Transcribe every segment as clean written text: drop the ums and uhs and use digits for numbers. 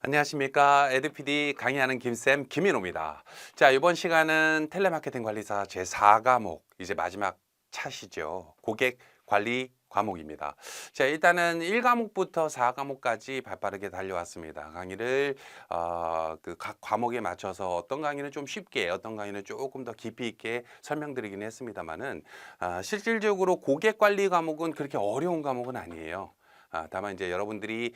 안녕하십니까. 에듀피디 강의하는 김쌤 김인호입니다. 자, 이번 시간은 텔레마케팅 관리사 제4과목, 이제 마지막 차시죠. 고객 관리 과목입니다. 자, 일단은 1과목부터 4과목까지 발빠르게 달려왔습니다. 강의를 각 과목에 맞춰서 어떤 강의는 좀 쉽게, 어떤 강의는 조금 더 깊이 있게 설명드리긴 했습니다만은 실질적으로 고객 관리 과목은 그렇게 어려운 과목은 아니에요. 다만 이제 여러분들이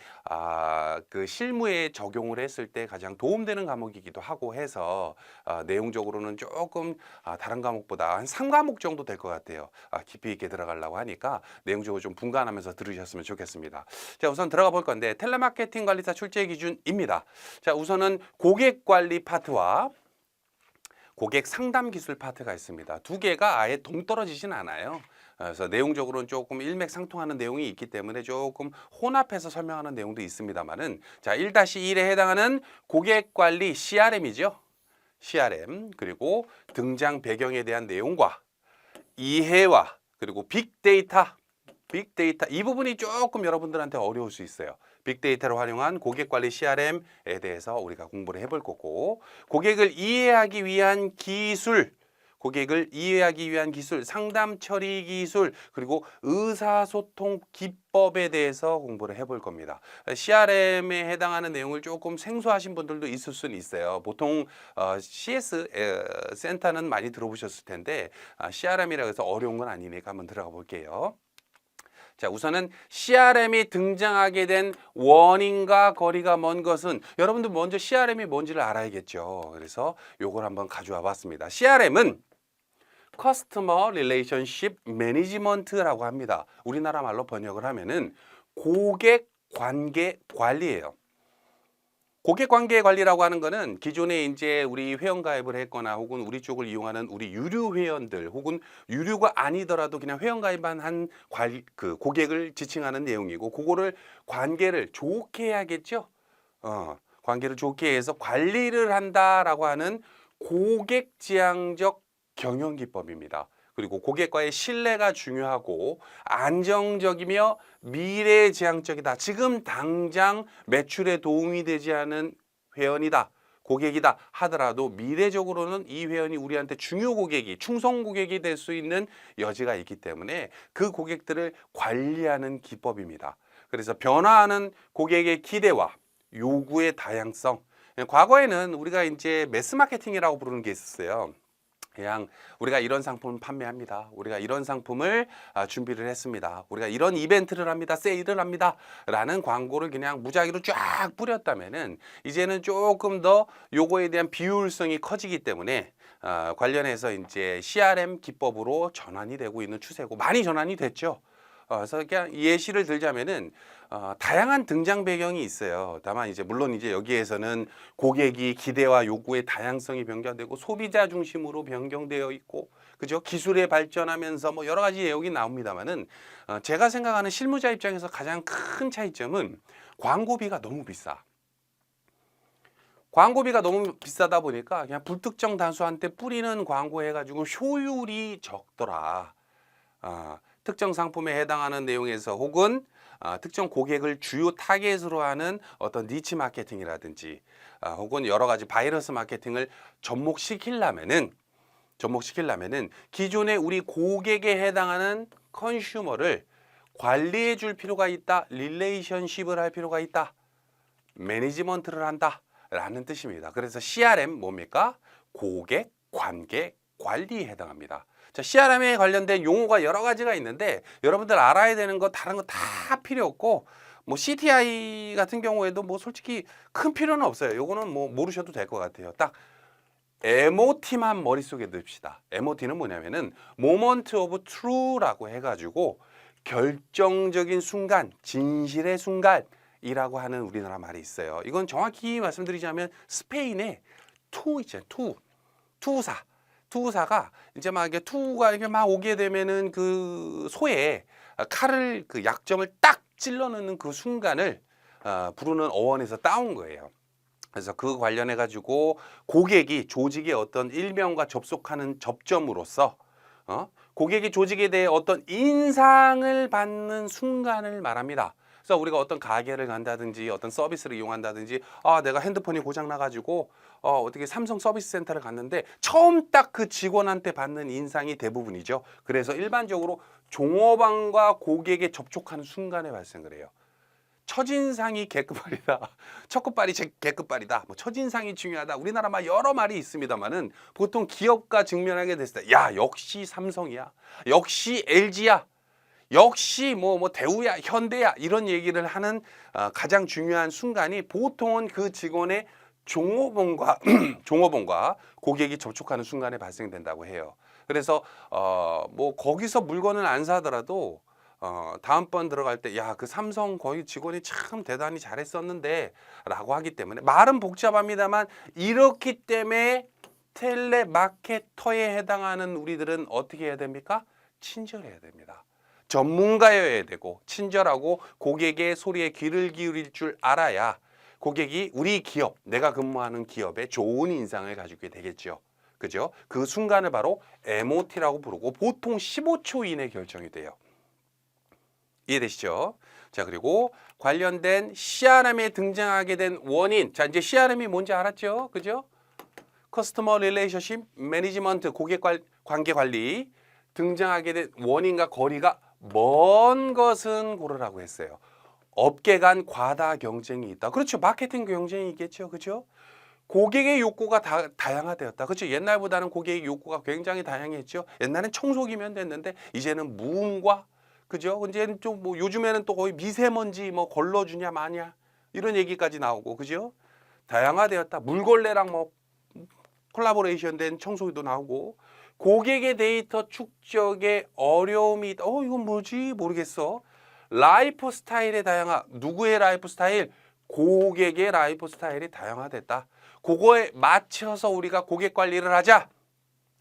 그 실무에 적용을 했을 때 가장 도움되는 과목이기도 하고 해서 내용적으로는 조금 다른 과목보다 한 3과목 정도 될 것 같아요. 깊이 있게 들어가려고 하니까 내용적으로 좀 분간하면서 들으셨으면 좋겠습니다. 자, 우선 들어가 볼 건데 텔레마케팅 관리사 출제 기준입니다. 자, 우선은 고객 관리 파트와 고객 상담 기술 파트가 있습니다. 두 개가 아예 동떨어지진 않아요. 그래서 내용적으로는 조금 일맥상통하는 내용이 있기 때문에 조금 혼합해서 설명하는 내용도 있습니다만은 자, 1-1에 해당하는 고객 관리 CRM이죠. CRM 그리고 등장 배경에 대한 내용과 이해와 그리고 빅데이터 이 부분이 조금 여러분들한테 어려울 수 있어요. 빅데이터를 활용한 고객관리 CRM에 대해서 우리가 공부를 해볼 거고 고객을 이해하기 위한 기술, 상담 처리 기술, 그리고 의사소통 기법에 대해서 공부를 해볼 겁니다. CRM에 해당하는 내용을 조금 생소하신 분들도 있을 수는 있어요. 보통 CS 센터는 많이 들어보셨을 텐데 CRM이라고 해서 어려운 건 아니니까 한번 들어가 볼게요. 자, 우선은 CRM이 등장하게 된 원인과 거리가 먼 것은 여러분들 먼저 CRM이 뭔지를 알아야겠죠. 그래서 요걸 한번 가져와 봤습니다. CRM은 Customer Relationship Management라고 합니다. 우리나라 말로 번역을 하면은 고객 관계 관리예요. 고객 관계 관리라고 하는 거는 기존에 이제 우리 회원 가입을 했거나 혹은 우리 쪽을 이용하는 우리 유료 회원들 혹은 유료가 아니더라도 그냥 회원 가입만 한 그 고객을 지칭하는 내용이고 그거를 관계를 좋게 해야겠죠. 관계를 좋게 해서 관리를 한다라고 하는 고객 지향적 경영 기법입니다. 그리고 고객과의 신뢰가 중요하고 안정적이며 미래지향적이다. 지금 당장 매출에 도움이 되지 않은 회원이다. 고객이다 하더라도 미래적으로는 이 회원이 우리한테 중요 고객이, 충성 고객이 될 수 있는 여지가 있기 때문에 그 고객들을 관리하는 기법입니다. 그래서 변화하는 고객의 기대와 요구의 다양성. 과거에는 우리가 이제 매스 마케팅이라고 부르는 게 있었어요. 그냥 우리가 이런 상품을 판매합니다. 우리가 이런 상품을 준비를 했습니다. 우리가 이런 이벤트를 합니다. 세일을 합니다. 라는 광고를 그냥 무작위로 쫙 뿌렸다면은 이제는 조금 더 요거에 대한 비효율성이 커지기 때문에 관련해서 이제 CRM 기법으로 전환이 되고 있는 추세고 많이 전환이 됐죠. 그래서 그냥 예시를 들자면은 다양한 등장 배경이 있어요. 다만 이제 물론 이제 여기에서는 고객이 기대와 요구의 다양성이 변경되고 소비자 중심으로 변경되어 있고 그죠? 기술에 발전하면서 뭐 여러 가지 내용이 나옵니다만은 제가 생각하는 실무자 입장에서 가장 큰 차이점은 광고비가 너무 비싸. 광고비가 너무 비싸다 보니까 그냥 불특정 다수한테 뿌리는 광고 해가지고 효율이 적더라. 특정 상품에 해당하는 내용에서 혹은 특정 고객을 주요 타겟으로 하는 어떤 니치 마케팅이라든지 혹은 여러 가지 바이러스 마케팅을 접목시키려면은 기존의 우리 고객에 해당하는 컨슈머를 관리해 줄 필요가 있다. 릴레이션십을 할 필요가 있다. 매니지먼트를 한다. 라는 뜻입니다. 그래서 CRM 뭡니까? 고객 관계 관리에 해당합니다. 자, CRM에 관련된 용어가 여러 가지가 있는데 여러분들 알아야 되는 거 다른 거 다 필요 없고 뭐 CTI 같은 경우에도 뭐 솔직히 큰 필요는 없어요. 요거는 뭐 모르셔도 될 것 같아요. 딱 MOT만 머릿속에 넣읍시다. MOT는 뭐냐면은 Moment of Truth라고 해가지고 결정적인 순간, 진실의 순간이라고 하는 우리나라 말이 있어요. 이건 정확히 말씀드리자면 스페인의 투 있잖아요. 투사가 이제 막 이게 투가 이렇게 막 오게 되면은 그 소에 칼을 그 약점을 딱 찔러 넣는 그 순간을 부르는 어원에서 따온 거예요. 그래서 그 관련해 가지고 고객이 조직의 어떤 일명과 접속하는 접점으로서 고객이 조직에 대해 어떤 인상을 받는 순간을 말합니다. 그래서 우리가 어떤 가게를 간다든지 어떤 서비스를 이용한다든지 내가 핸드폰이 고장 나가지고 어떻게 삼성 서비스 센터를 갔는데 처음 딱 그 직원한테 받는 인상이 대부분이죠. 그래서 일반적으로 종업원과 고객에 접촉하는 순간에 발생을 해요. 첫인상이 계급발이다. 첫 끝발이 계급발이다. 뭐 첫인상이 중요하다. 우리나라 막 여러 말이 있습니다만은 보통 기업과 직면하게 됐을 때, 야 역시 삼성이야. 역시 LG야. 역시 뭐 대우야, 현대야 이런 얘기를 하는 가장 중요한 순간이 보통은 그 직원의 종업원과 종업원과 고객이 접촉하는 순간에 발생된다고 해요. 그래서 뭐 거기서 물건을 안 사더라도 다음번 들어갈 때 야 그 삼성 거기 직원이 참 대단히 잘했었는데 라고 하기 때문에 말은 복잡합니다만 이렇기 때문에 텔레마케터에 해당하는 우리들은 어떻게 해야 됩니까? 친절해야 됩니다. 전문가여야 되고 친절하고 고객의 소리에 귀를 기울일 줄 알아야 고객이 우리 기업, 내가 근무하는 기업에 좋은 인상을 가지게 되겠죠. 그죠? 그 순간을 바로 MOT라고 부르고 보통 15초 이내 결정이 돼요. 이해되시죠? 자, 그리고 관련된 CRM에 등장하게 된 원인. 자, 이제 CRM이 뭔지 알았죠? 그죠? 커스터머 릴레이션십 매니지먼트, 고객 관계 관리. 등장하게 된 원인과 거리가 먼 것은 고르라고 했어요. 업계 간 과다 경쟁이 있다. 그렇죠. 마케팅 경쟁이 있겠죠. 그죠? 고객의 욕구가 다양화되었다. 그렇죠. 옛날보다는 고객의 욕구가 굉장히 다양했죠. 옛날엔 청소기면 됐는데 이제는 무음과 그죠? 이제는 좀 뭐 요즘에는 또 거의 미세먼지 뭐 걸러주냐 마냐 이런 얘기까지 나오고 그죠? 다양화되었다. 물걸레랑 뭐 콜라보레이션 된 청소기도 나오고 고객의 데이터 축적에 어려움이 있다. 이건 뭐지? 모르겠어. 라이프 스타일의 다양화. 누구의 라이프 스타일? 고객의 라이프 스타일이 다양화됐다. 그거에 맞춰서 우리가 고객 관리를 하자.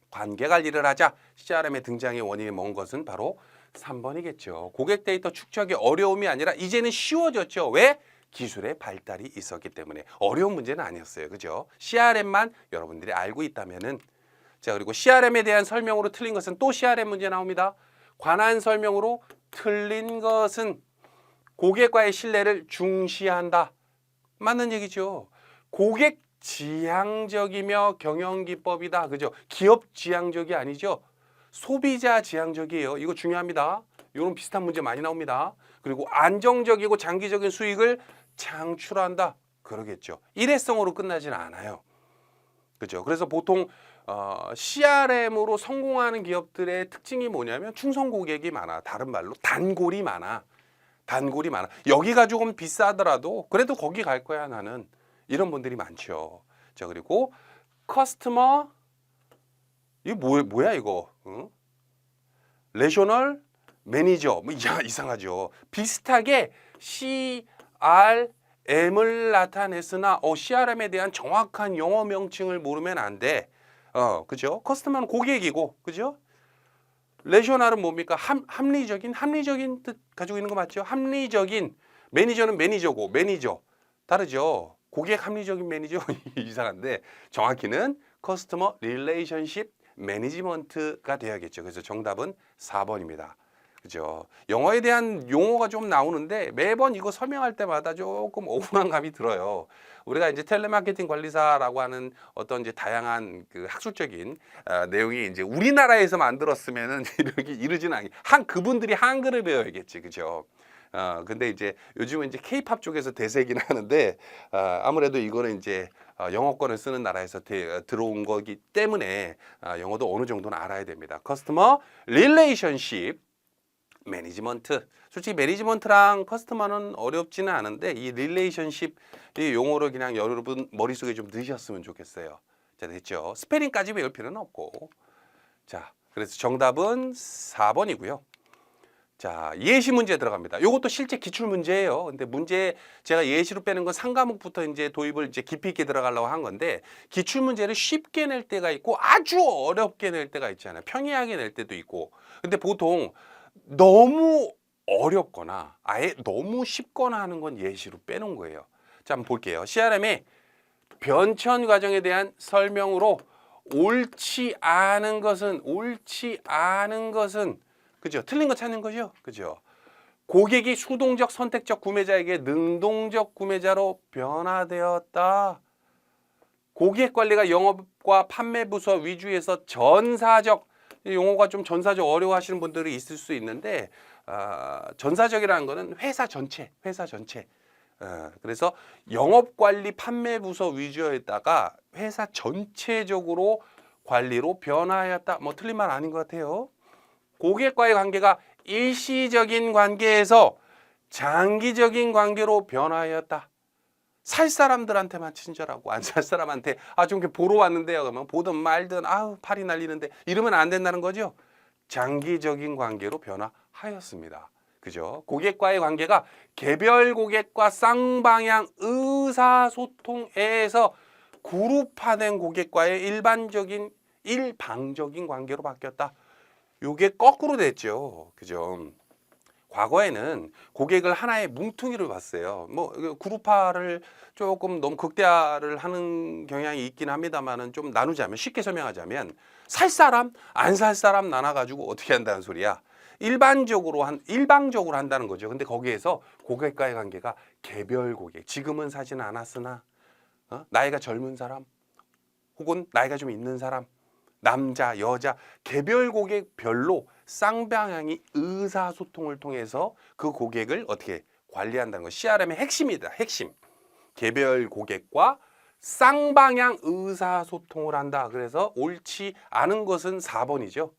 관계 관리를 하자. CRM의 등장의 원인이 먼 것은 바로 3번이겠죠. 고객 데이터 축적의 어려움이 아니라 이제는 쉬워졌죠. 왜? 기술의 발달이 있었기 때문에. 어려운 문제는 아니었어요. 그죠? CRM만 여러분들이 알고 있다면은 자, 그리고 CRM에 대한 설명으로 틀린 것은 또 CRM 문제 나옵니다. 관한 설명으로 틀린 것은 고객과의 신뢰를 중시한다. 맞는 얘기죠. 고객 지향적이며 경영기법이다. 그죠? 기업 지향적이 아니죠. 소비자 지향적이에요. 이거 중요합니다. 이런 비슷한 문제 많이 나옵니다. 그리고 안정적이고 장기적인 수익을 창출한다. 그러겠죠. 일회성으로 끝나지는 않아요. 그죠? 그래서 보통 CRM으로 성공하는 기업들의 특징이 뭐냐면 충성 고객이 많아. 다른 말로 단골이 많아. 단골이 많아. 여기가 조금 비싸더라도 그래도 거기 갈 거야 나는. 이런 분들이 많죠. 자, 그리고 커스터머 이거 뭐야 이거? 응? 레셔널 매니저 뭐 이상하죠. 비슷하게 CRM을 나타냈으나 CRM에 대한 정확한 영어 명칭을 모르면 안 돼. 그죠? 커스터머는 고객이고, 그죠? 레셔널은 뭡니까? 합리적인 뜻 가지고 있는 거 맞죠? 합리적인 매니저는 매니저고 매니저 다르죠. 고객 합리적인 매니저 이상한데 정확히는 커스터머 릴레이션십 매니지먼트가 돼야겠죠. 그래서 정답은 4번입니다. 그죠? 영어에 대한 용어가 좀 나오는데 매번 이거 설명할 때마다 조금 억울한 감이 들어요. 우리가 이제 텔레마케팅 관리사라고 하는 어떤 이제 다양한 그 학술적인 내용이 이제 우리나라에서 만들었으면은 이러지는 않게 그분들이 한글을 배워야겠지, 그죠? 근데 이제 요즘은 이제 K-팝 쪽에서 대세긴 하는데 아무래도 이거는 이제 영어권을 쓰는 나라에서 들어온 거기 때문에 영어도 어느 정도는 알아야 됩니다. 커스터머 릴레이션십 매니지먼트. 솔직히 매니지먼트랑 커스터머는 어렵지는 않은데 이 릴레이션십 이 용어를 그냥 여러분 머릿속에 좀 넣으셨으면 좋겠어요. 자, 됐죠? 스페링까지 외울 필요는 없고. 자, 그래서 정답은 4번이고요. 자, 예시 문제 들어갑니다. 이것도 실제 기출 문제예요. 근데 문제 제가 예시로 빼는 건 3과목부터 이제 도입을 이제 깊이 있게 들어가려고 한 건데 기출 문제를 쉽게 낼 때가 있고 아주 어렵게 낼 때가 있잖아요. 평이하게 낼 때도 있고. 근데 보통 너무 어렵거나 아예 너무 쉽거나 하는 건 예시로 빼놓은 거예요. 자, 한번 볼게요. CRM의 변천 과정에 대한 설명으로 옳지 않은 것은 그죠? 틀린 거 찾는 거죠. 그죠? 고객이 수동적 선택적 구매자에게 능동적 구매자로 변화되었다. 고객 관리가 영업과 판매 부서 위주에서 전사적, 용어가 좀 전사적 어려워하시는 분들이 있을 수 있는데 전사적이라는 거는 회사 전체. 그래서 영업 관리 판매 부서 위주였다가 회사 전체적으로 관리로 변화하였다. 뭐 틀린 말 아닌 것 같아요. 고객과의 관계가 일시적인 관계에서 장기적인 관계로 변화하였다. 살 사람들한테만 친절하고 안 살 사람한테 좀 이렇게 보러 왔는데요. 그러면 보든 말든 팔이 날리는데 이러면 안 된다는 거죠. 장기적인 관계로 변화하였습니다. 그죠? 고객과의 관계가 개별 고객과 쌍방향 의사소통에서 그룹화된 고객과의 일방적인 관계로 바뀌었다. 요게 거꾸로 됐죠. 그죠? 과거에는 고객을 하나의 뭉퉁이로 봤어요. 뭐 그룹화를 조금 너무 극대화를 하는 경향이 있긴 합니다만은 좀 나누자면 쉽게 설명하자면 살 사람, 안 살 사람 나눠 가지고 어떻게 한다는 소리야. 일방적으로 한다는 거죠. 근데 거기에서 고객과의 관계가 개별 고객. 지금은 사지는 않았으나 나이가 젊은 사람 혹은 나이가 좀 있는 사람, 남자, 여자, 개별 고객별로 쌍방향이 의사소통을 통해서 그 고객을 어떻게 관리한다는 거. CRM의 핵심이다. 핵심. 개별 고객과 쌍방향 의사소통을 한다. 그래서 옳지 않은 것은 4번이죠.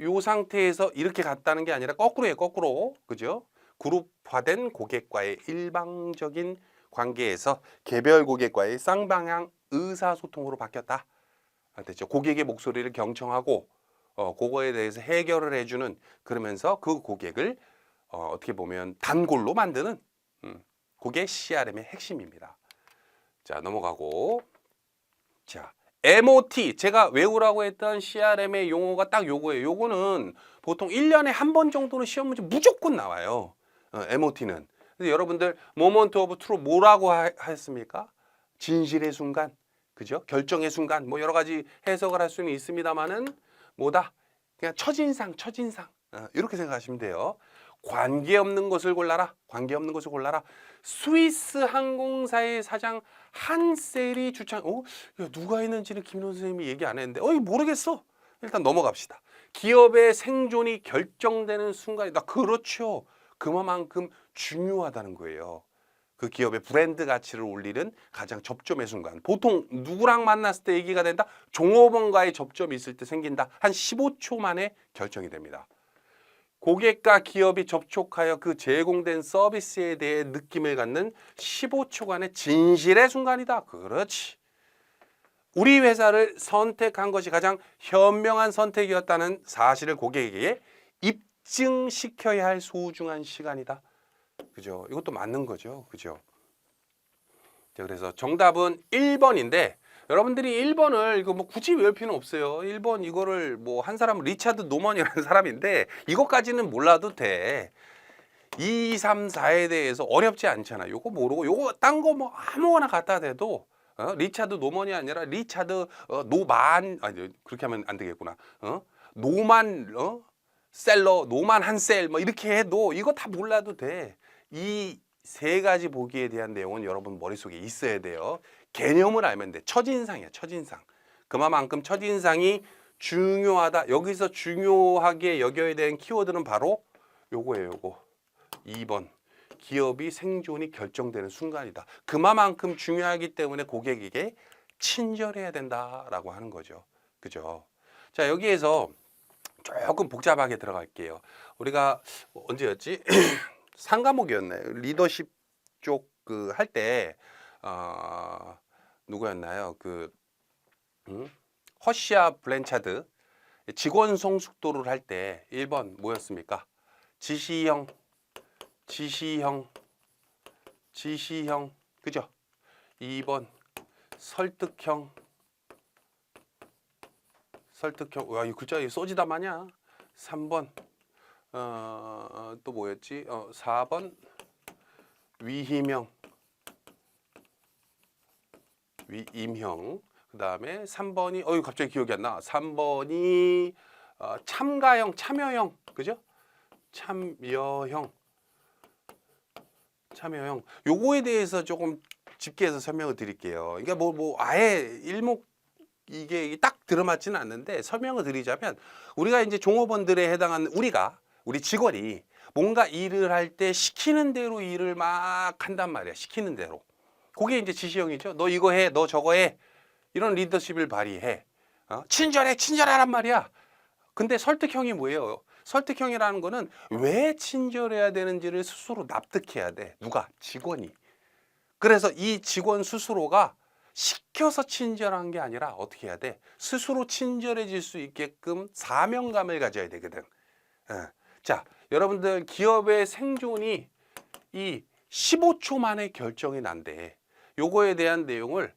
요 상태에서 이렇게 갔다는 게 아니라 거꾸로예요. 거꾸로. 그죠? 그룹화된 고객과의 일방적인 관계에서 개별 고객과의 쌍방향 의사소통으로 바뀌었다. 됐죠? 고객의 목소리를 경청하고 그거에 대해서 해결을 해주는, 그러면서 그 고객을 어떻게 보면 단골로 만드는 그게 CRM의 핵심입니다. 자, 넘어가고. 자, MOT, 제가 외우라고 했던 CRM의 용어가 딱 요거예요. 요거는 보통 1년에 한 번 정도는 시험 문제 무조건 나와요. MOT는. 근데 여러분들 모먼트 오브 트루 뭐라고 했습니까? 진실의 순간, 그죠? 결정의 순간, 뭐 여러 가지 해석을 할 수는 있습니다만은 뭐다? 그냥 첫인상. 이렇게 생각하시면 돼요. 관계없는 것을 골라라. 스위스 항공사의 사장 한셀이 주창. 야, 누가 했는지는 김인호 선생님이 얘기 안 했는데, 모르겠어. 일단 넘어갑시다. 기업의 생존이 결정되는 순간이다. 그렇죠. 그만큼 중요하다는 거예요. 그 기업의 브랜드 가치를 올리는 가장 접점의 순간. 보통 누구랑 만났을 때 얘기가 된다? 종업원과의 접점이 있을 때 생긴다. 한 15초 만에 결정이 됩니다. 고객과 기업이 접촉하여 그 제공된 서비스에 대해 느낌을 갖는 15초간의 진실의 순간이다. 그렇지. 우리 회사를 선택한 것이 가장 현명한 선택이었다는 사실을 고객에게 입증시켜야 할 소중한 시간이다. 그죠? 이것도 맞는 거죠. 그죠? 자, 그래서 정답은 1번인데 여러분들이 1번을 이거 뭐 굳이 외울 필요는 없어요. 1번 이거를 뭐 한 사람은 리차드 노먼이라는 사람인데 이것까지는 몰라도 돼. 2, 3, 4에 대해서 어렵지 않잖아. 요거 모르고 요거 딴 거 뭐 아무거나 갖다 대도 리차드 노먼이 아니라 리차드 노만, 아니 그렇게 하면 안 되겠구나. 노만 셀러, 노만 한셀 뭐 이렇게 해도 이거 다 몰라도 돼. 이 세 가지 보기에 대한 내용은 여러분 머릿속에 있어야 돼요. 개념을 알면 돼. 첫인상이야, 첫인상. 그만큼 첫인상이 중요하다. 여기서 중요하게 여겨야 되는 키워드는 바로 요거예요, 요거. 2번. 기업이 생존이 결정되는 순간이다. 그만큼 중요하기 때문에 고객에게 친절해야 된다라고 하는 거죠. 그죠? 자, 여기에서 조금 복잡하게 들어갈게요. 우리가 언제였지? 3과목이었나요? 리더십 쪽 그 할 때 누구였나요? 허시아 블렌차드 직원 성숙도를 할 때 1번 뭐였습니까? 지시형, 그죠? 2번 설득형. 와, 이 글자 써지다 마냐? 3번 또 뭐였지? 4번 위임형. 그 다음에 3번이 갑자기 기억이 안 나. 3번이 참여형. 그죠? 참여형. 요거에 대해서 조금 집계해서 설명을 드릴게요. 그러니까 뭐 아예 일목 이게 딱 들어맞지는 않는데 설명을 드리자면 우리가 이제 종업원들에 해당하는 우리 직원이 뭔가 일을 할 때 시키는 대로 일을 막 한단 말이야. 시키는 대로. 그게 이제 지시형이죠. 너 이거 해, 너 저거 해. 이런 리더십을 발휘해. 친절하란 말이야. 근데 설득형이 뭐예요? 설득형이라는 거는 왜 친절해야 되는지를 스스로 납득해야 돼. 누가? 직원이. 그래서 이 직원 스스로가 시켜서 친절한 게 아니라 어떻게 해야 돼? 스스로 친절해질 수 있게끔 사명감을 가져야 되거든. 자, 여러분들 기업의 생존이 이 15초 만에 결정이 난대. 요거에 대한 내용을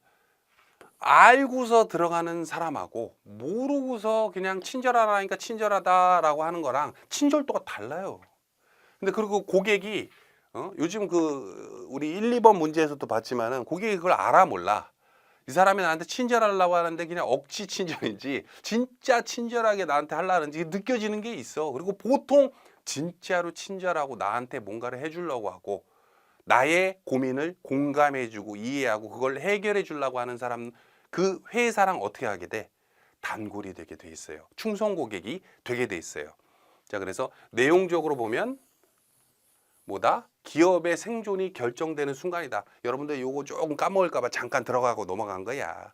알고서 들어가는 사람하고 모르고서 그냥 친절하라니까 친절하다라고 하는 거랑 친절도가 달라요. 근데 그리고 고객이 요즘 우리 1, 2번 문제에서도 봤지만은 고객이 그걸 알아 몰라. 이 사람이 나한테 친절하려고 하는데 그냥 억지 친절인지 진짜 친절하게 나한테 하려는지 느껴지는 게 있어. 그리고 보통 진짜로 친절하고 나한테 뭔가를 해주려고 하고 나의 고민을 공감해주고 이해하고 그걸 해결해 주려고 하는 사람, 그 회사랑 어떻게 하게 돼? 단골이 되게 돼 있어요. 충성 고객이 되게 돼 있어요. 자, 그래서 내용적으로 보면 뭐다? 기업의 생존이 결정되는 순간이다. 여러분들 요거 조금 까먹을까 봐 잠깐 들어가고 넘어간 거야.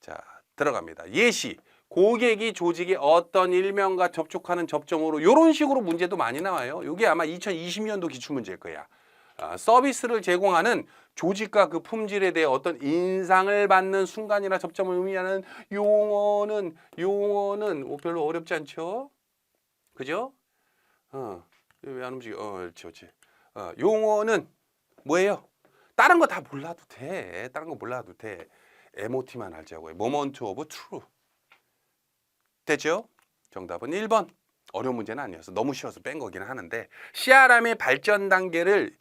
자, 들어갑니다. 예시. 고객이 조직의 어떤 일명과 접촉하는 접점으로 이런 식으로 문제도 많이 나와요. 이게 아마 2020년도 기출문제일 거야. 서비스를 제공하는 조직과 그 품질에 대해 어떤 인상을 받는 순간이나 접점을 의미하는 용어는 별로 어렵지 않죠? 그죠? 왜 안 움직여? 그렇지. 용어는 뭐예요? 다른 거 다 몰라도 돼. 다른 거 몰라도 돼. MOT만 알자고요. Moment of Truth. 됐죠? 정답은 1번. 어려운 문제는 아니었어. 너무 쉬워서 뺀 거기는 하는데 CRM의 발전 단계를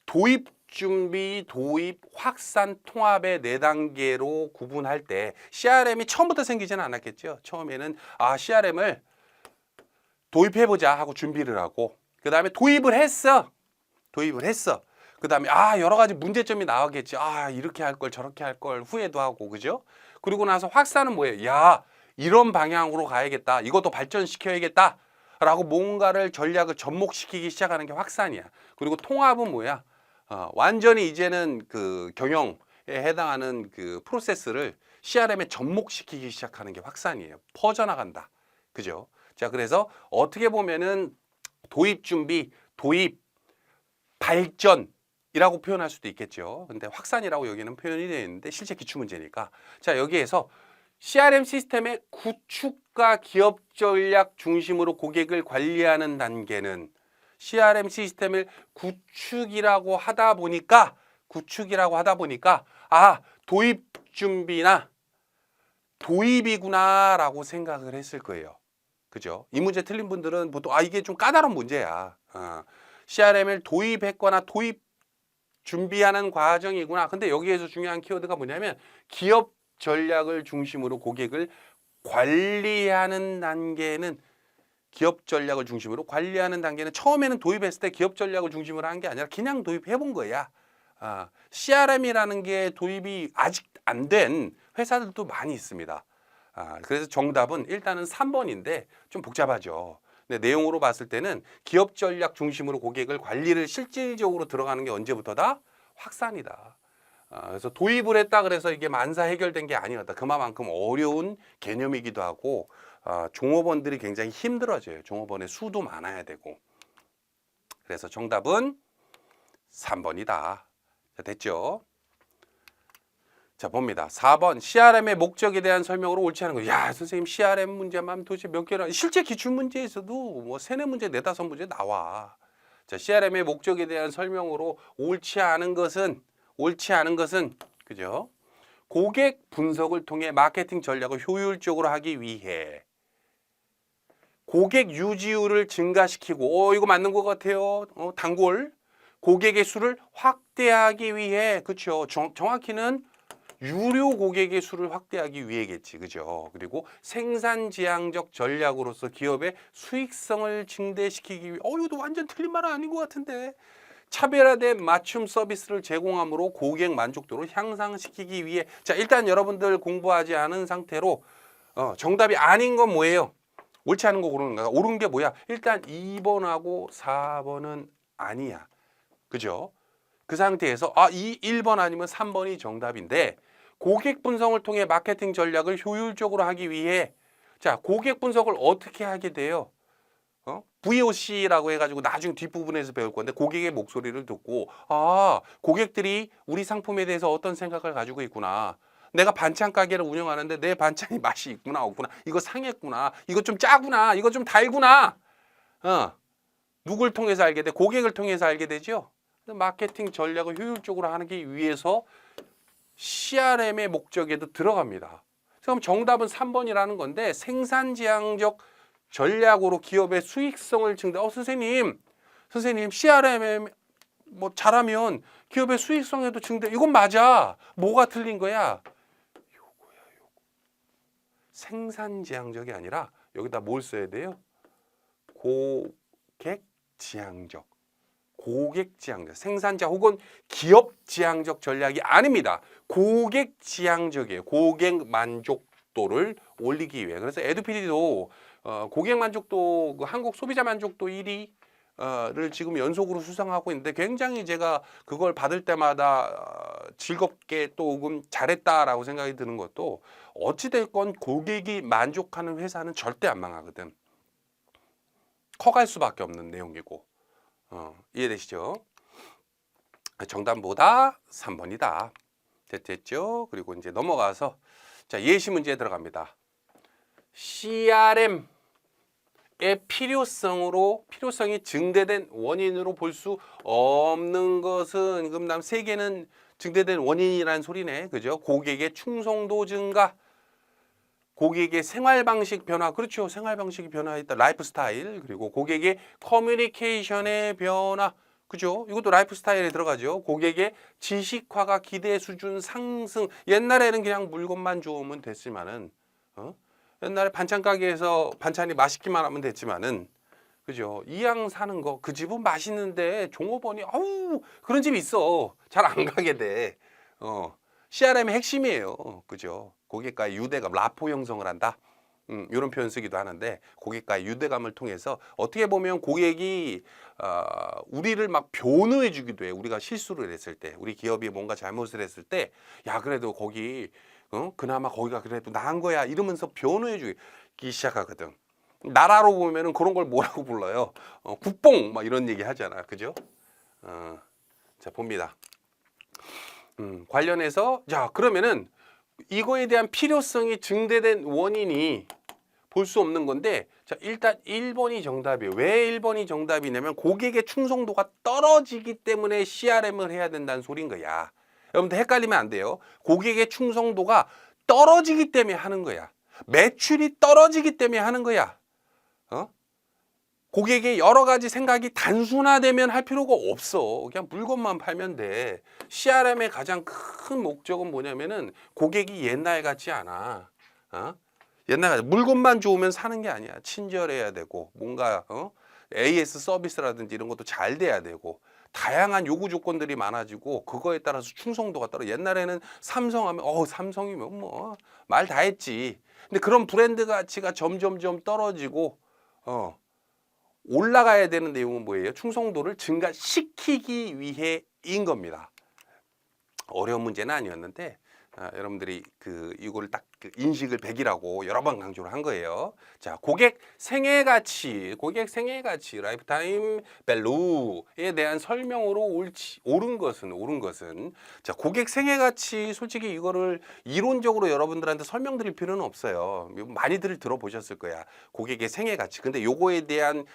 도입 준비, 도입, 확산, 통합의 4단계로 구분할 때 CRM이 처음부터 생기지는 않았겠죠. 처음에는 CRM을 도입해보자 하고 준비를 하고 그 다음에 도입을 했어. 그 다음에 여러 가지 문제점이 나오겠지. 이렇게 할 걸 저렇게 할 걸 후회도 하고 그죠? 그리고 나서 확산은 뭐예요? 이런 방향으로 가야겠다. 이것도 발전시켜야겠다. 라고 뭔가를 전략을 접목시키기 시작하는 게 확산이야. 그리고 통합은 뭐야? 완전히 이제는 그 경영에 해당하는 그 프로세스를 CRM에 접목시키기 시작하는 게 확산이에요. 퍼져나간다. 그죠? 자, 그래서 어떻게 보면은 도입 준비, 도입, 발전이라고 표현할 수도 있겠죠. 근데 확산이라고 여기는 표현이 되어 있는데 실제 기출문제니까. 자, 여기에서 CRM 시스템의 구축과 기업 전략 중심으로 고객을 관리하는 단계는 CRM 시스템을 구축이라고 하다 보니까 도입 준비나 도입이구나 라고 생각을 했을 거예요. 그죠? 이 문제 틀린 분들은 보통 이게 좀 까다로운 문제야. CRM을 도입했거나 도입 준비하는 과정이구나. 근데 여기에서 중요한 키워드가 뭐냐면 기업 전략을 중심으로 고객을 관리하는 단계는 처음에는 도입했을 때 기업 전략을 중심으로 한 게 아니라 그냥 도입해 본 거야. CRM이라는 게 도입이 아직 안 된 회사들도 많이 있습니다. 그래서 정답은 일단은 3번인데 좀 복잡하죠. 근데 내용으로 봤을 때는 기업 전략 중심으로 고객을 관리를 실질적으로 들어가는 게 언제부터다? 확산이다. 그래서 도입을 했다 그래서 이게 만사 해결된 게 아니었다. 그만큼 어려운 개념이기도 하고 종업원들이 굉장히 힘들어져요. 종업원의 수도 많아야 되고. 그래서 정답은 3번이다. 자, 됐죠? 자, 봅니다. 4번 CRM의 목적에 대한 설명으로 옳지 않은 거. 야, 선생님 CRM 문제만 도대체 몇 개나 실제 기출문제에서도 뭐 3, 4문제, 4, 5문제 나와. 자, CRM의 목적에 대한 설명으로 옳지 않은 것은 그죠? 고객 분석을 통해 마케팅 전략을 효율적으로 하기 위해 고객 유지율을 증가시키고 이거 맞는 것 같아요. 단골 고객의 수를 확대하기 위해 그렇죠. 정확히는 유료 고객의 수를 확대하기 위해겠지, 그죠? 그리고 생산 지향적 전략으로서 기업의 수익성을 증대시키기 위해, 이것도 완전 틀린 말은 아닌 것 같은데. 차별화된 맞춤 서비스를 제공함으로 고객 만족도를 향상시키기 위해. 자, 일단 여러분들 공부하지 않은 상태로 정답이 아닌 건 뭐예요? 옳지 않은 거 고르는 거야. 옳은 게 뭐야? 일단 2번하고 4번은 아니야. 그죠? 그 상태에서 1번 아니면 3번이 정답인데, 고객 분석을 통해 마케팅 전략을 효율적으로 하기 위해, 자, 고객 분석을 어떻게 하게 돼요? VOC라고 해가지고 나중 뒷부분에서 배울 건데, 고객의 목소리를 듣고 고객들이 우리 상품에 대해서 어떤 생각을 가지고 있구나. 내가 반찬 가게를 운영하는데 내 반찬이 맛이 있구나 없구나. 이거 상했구나. 이거 좀 짜구나. 이거 좀 달구나. 누굴 통해서 알게 돼? 고객을 통해서 알게 되죠. 마케팅 전략을 효율적으로 하기 위해서 CRM의 목적에도 들어갑니다. 그럼 정답은 3번이라는 건데, 생산지향적 전략으로 기업의 수익성을 증대. 선생님 CRM에 뭐 잘하면 기업의 수익성에도 증대. 이건 맞아. 뭐가 틀린 거야? 요거야. 생산지향적이 아니라 여기다 뭘 써야 돼요? 고객지향적. 생산자 혹은 기업지향적 전략이 아닙니다. 고객지향적이에요. 고객 만족도를 올리기 위해. 그래서 에듀피디도 고객 만족도, 한국 소비자 만족도 1위를 지금 연속으로 수상하고 있는데, 굉장히 제가 그걸 받을 때마다 즐겁게 또 잘했다라고 생각이 드는 것도, 어찌됐건 고객이 만족하는 회사는 절대 안 망하거든. 커갈 수밖에 없는 내용이고. 이해되시죠? 정답보다 3번이다. 됐죠? 그리고 이제 넘어가서, 자, 예시 문제에 들어갑니다. CRM의 필요성이 증대된 원인으로 볼 수 없는 것은, 그럼 다음 세 개는 증대된 원인이라는 소리네. 그죠? 고객의 충성도 증가, 고객의 생활 방식 변화. 그렇죠. 생활 방식이 변화했다. 라이프 스타일. 그리고 고객의 커뮤니케이션의 변화. 그죠? 이것도 라이프 스타일에 들어가죠. 고객의 지식화가 기대 수준 상승. 옛날에는 그냥 물건만 주우면 됐지만은, 옛날에 반찬 가게에서 반찬이 맛있기만 하면 됐지만은, 그죠? 이왕 사는 거, 그 집은 맛있는데 종업원이 그런 집이 있어. 잘 안 가게 돼. CRM의 핵심이에요. 그죠? 고객과의 유대감, 라포 형성을 한다. 이런 표현 쓰기도 하는데, 고객과의 유대감을 통해서 어떻게 보면 고객이 우리를 막 변호해 주기도 해. 우리가 실수를 했을 때, 우리 기업이 뭔가 잘못을 했을 때, 야, 그래도 거기 그나마 거기가 그래도 나은 거야 이러면서 변호해 주기 시작하거든. 나라로 보면은 그런 걸 뭐라고 불러요? 국뽕 막 이런 얘기 하잖아. 그죠? 자, 봅니다. 관련해서, 자, 그러면은 이거에 대한 필요성이 증대된 원인이 볼 수 없는 건데, 자, 일단 1번이 정답이에요. 왜 1번이 정답이냐면, 고객의 충성도가 떨어지기 때문에 CRM을 해야 된다는 소린 거야. 여러분들 헷갈리면 안 돼요. 고객의 충성도가 떨어지기 때문에 하는 거야. 매출이 떨어지기 때문에 하는 거야. 고객의 여러 가지 생각이 단순화되면 할 필요가 없어. 그냥 물건만 팔면 돼. CRM의 가장 큰 목적은 뭐냐면은, 고객이 옛날 같지 않아. 옛날 물건만 좋으면 사는 게 아니야. 친절해야 되고, 뭔가 AS 서비스라든지 이런 것도 잘 돼야 되고, 다양한 요구 조건들이 많아지고, 그거에 따라서 충성도가 떨어져. 옛날에는 삼성하면 삼성이면 뭐 말 다 했지. 근데 그런 브랜드 가치가 점점점 떨어지고 올라가야 되는 내용은 뭐예요? 충성도를 증가시키기 위해인 겁니다. 어려운 문제는 아니었는데, 여러분들이 이거를 딱 인식을 100이라고 여러 번 강조를 한 거예요. 자, 고객 생애 가치, 라이프타임 밸류에 대한 설명으로 옳은 것은, 자, 고객 생애 가치, 솔직히 이거를 이론적으로 여러분들한테 설명드릴 필요는 없어요. 많이들 들어보셨을 거야. 고객의 생애 가치. 근데 요거에 대한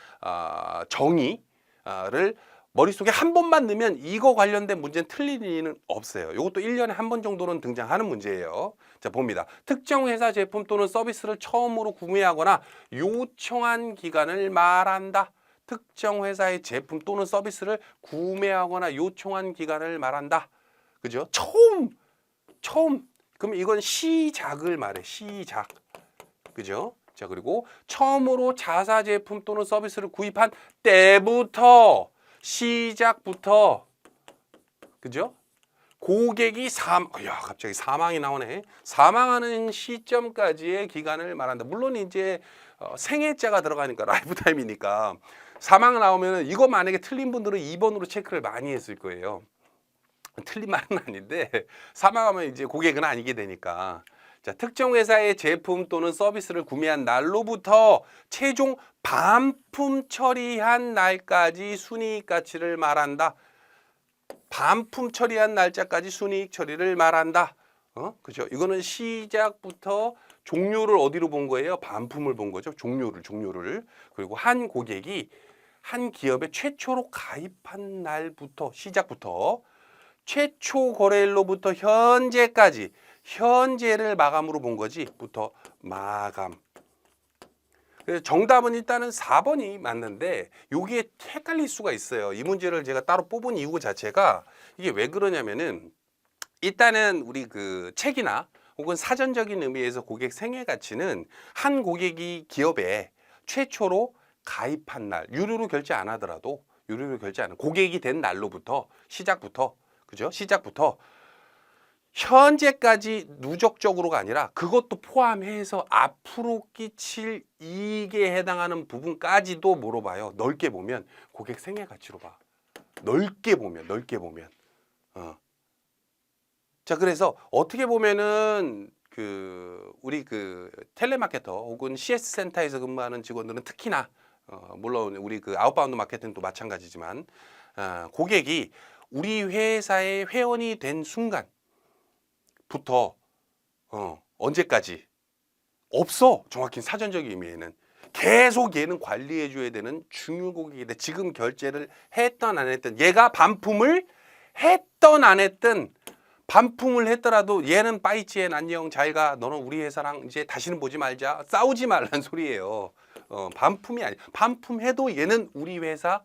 정의를 머릿속에 한 번만 넣으면 이거 관련된 문제는 틀릴 일은 없어요. 이것도 1년에 한 번 정도는 등장하는 문제예요. 자, 봅니다. 특정 회사 제품 또는 서비스를 처음으로 구매하거나 요청한 기간을 말한다. 특정 회사의 제품 또는 서비스를 구매하거나 요청한 기간을 말한다. 그죠? 처음 그럼 이건 시작을 말해. 시작. 그죠? 자, 그리고 처음으로 자사 제품 또는 서비스를 구입한 때부터, 시작부터, 그죠? 고객이 갑자기 사망이 나오네. 사망하는 시점까지의 기간을 말한다. 물론 이제 생애자가 들어가니까 라이프 타임이니까 사망 나오면은 이거 만약에 틀린 분들은 2번으로 체크를 많이 했을 거예요. 틀린 말은 아닌데 사망하면 이제 고객은 아니게 되니까. 자, 특정 회사의 제품 또는 서비스를 구매한 날로부터 최종 반품 처리한 날까지 순이익 가치를 말한다. 반품 처리한 날짜까지 순이익 처리를 말한다. 그죠? 이거는 시작부터 종료를 어디로 본 거예요? 반품을 본 거죠. 종료를. 그리고 한 고객이 한 기업에 최초로 가입한 날부터, 시작부터 최초 거래일로부터 현재까지, 현재를 마감으로 본 거지. 부터 마감. 그래서 정답은 일단은 4번이 맞는데 여기에 헷갈릴 수가 있어요. 이 문제를 제가 따로 뽑은 이유 자체가 이게 왜 그러냐면은 일단은 우리 그 책이나 혹은 사전적인 의미에서 고객 생애 가치는 한 고객이 기업에 최초로 가입한 날, 유료로 결제 안 하더라도 유료로 결제 안 고객이 된 날로부터 시작부터 그죠? 시작부터 현재까지 누적적으로가 아니라 그것도 포함해서 앞으로 끼칠 이익에 해당하는 부분까지도 물어봐요. 넓게 보면 고객 생애 가치로 봐. 넓게 보면. 자, 그래서 어떻게 보면은 우리 텔레마케터 혹은 CS 센터에서 근무하는 직원들은 특히나 물론 우리 아웃바운드 마케팅도 마찬가지지만 고객이 우리 회사의 회원이 된 순간부터 언제까지 없어. 정확히 사전적인 의미에는 계속 얘는 관리해 줘야 되는 중요 고객인데 지금 결제를 했던 안 했던 얘가 반품을 했던 안 했던 반품을 했더라도 얘는 빠이치엔 안녕 잘가 너는 우리 회사랑 이제 다시는 보지 말자 싸우지 말란 소리예요. 반품이 아니 반품해도 얘는 우리 회사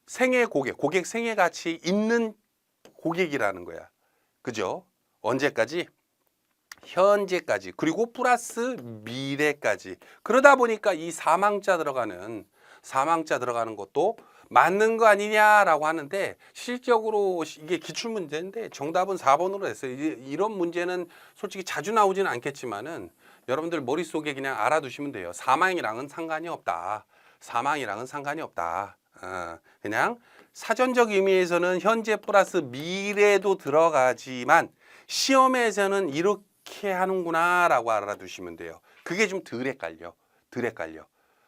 생애 고객 생애 가치 있는 고객이라는 거야. 그죠? 언제까지? 현재까지 그리고 플러스 미래까지. 그러다 보니까 이 사망자 들어가는 것도 맞는 거 아니냐라고 하는데 실적으로 이게 기출문제인데 정답은 4번으로 했어요. 이런 문제는 솔직히 자주 나오지는 않겠지만은 여러분들 머릿속에 그냥 알아두시면 돼요. 사망이랑은 상관이 없다. 그냥 사전적 의미에서는 현재 플러스 미래도 들어가지만 시험에서는 이렇게 하는구나 라고 알아두시면 돼요. 그게 좀 덜 헷갈려.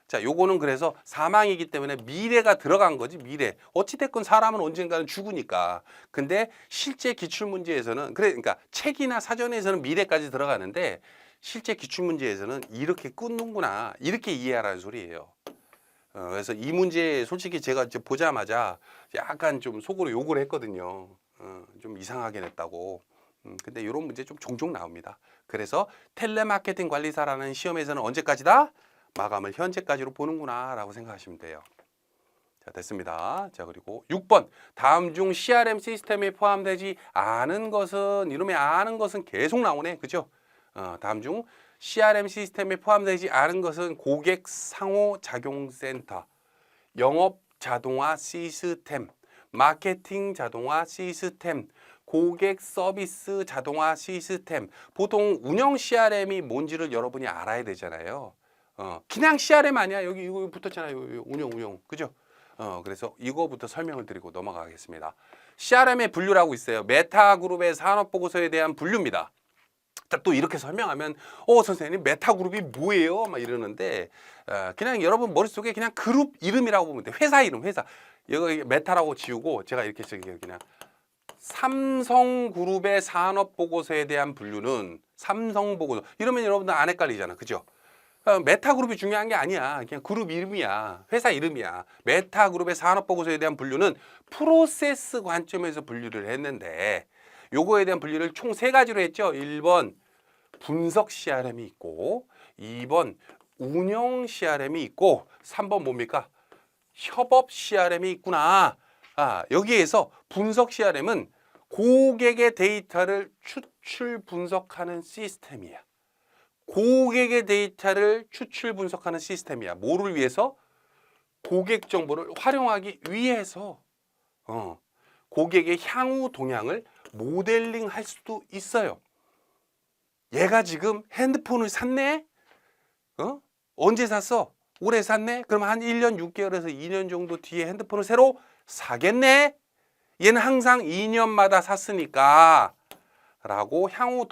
자, 요거는 그래서 사망이기 때문에 미래가 들어간 거지, 미래. 어찌됐건 사람은 언젠가는 죽으니까. 근데 실제 기출문제에서는, 그러니까 책이나 사전에서는 미래까지 들어가는데 실제 기출문제에서는 이렇게 끊는구나. 이렇게 이해하라는 소리예요. 그래서 이 문제 솔직히 제가 이제 보자마자 약간 좀 속으로 욕을 했거든요. 좀 이상하게 냈다고. 근데 이런 문제 좀 종종 나옵니다. 그래서 텔레마케팅 관리사라는 시험에서는 언제까지다? 마감을 현재까지로 보는구나 라고 생각하시면 돼요. 자, 됐습니다. 자, 그리고 6번. 다음 중 CRM 시스템에 포함되지 않은 것은, 이름에 아는 것은 계속 나오네. 그죠? 다음 중 CRM 시스템에 포함되지 않은 것은 고객 상호작용센터, 영업 자동화 시스템, 마케팅 자동화 시스템, 고객 서비스 자동화 시스템. 보통 운영 CRM이 뭔지를 여러분이 알아야 되잖아요. 그냥 CRM 아니야. 여기 이거 붙었잖아요. 운영. 그죠? 그래서 이거부터 설명을 드리고 넘어가겠습니다. CRM의 분류라고 있어요. 메타그룹의 산업보고서에 대한 분류입니다. 또 이렇게 설명하면 선생님 메타그룹이 뭐예요? 막 이러는데 그냥 여러분 머릿속에 그냥 그룹 이름이라고 보면 돼요. 회사 이름, 회사. 이거 메타라고 지우고 제가 이렇게 적게요. 그냥 삼성그룹의 산업보고서에 대한 분류는 삼성보고서. 이러면 여러분들 안 헷갈리잖아. 그죠? 메타그룹이 중요한 게 아니야. 그냥 그룹 이름이야. 회사 이름이야. 메타그룹의 산업보고서에 대한 분류는 프로세스 관점에서 분류를 했는데 요거에 대한 분류를 총 3가지로 했죠. 1번 분석 CRM이 있고 2번 운영 CRM이 있고 3번 뭡니까? 협업 CRM이 있구나. 여기에서 분석 CRM은 고객의 데이터를 추출 분석하는 시스템이야. 고객의 데이터를 추출 분석하는 시스템이야. 뭐를 위해서? 고객 정보를 활용하기 위해서. 고객의 향후 동향을 모델링 할 수도 있어요. 얘가 지금 핸드폰을 샀네? 언제 샀어? 올해 샀네? 그럼 한 1년 6개월에서 2년 정도 뒤에 핸드폰을 새로 사겠네? 얘는 항상 2년마다 샀으니까 라고 향후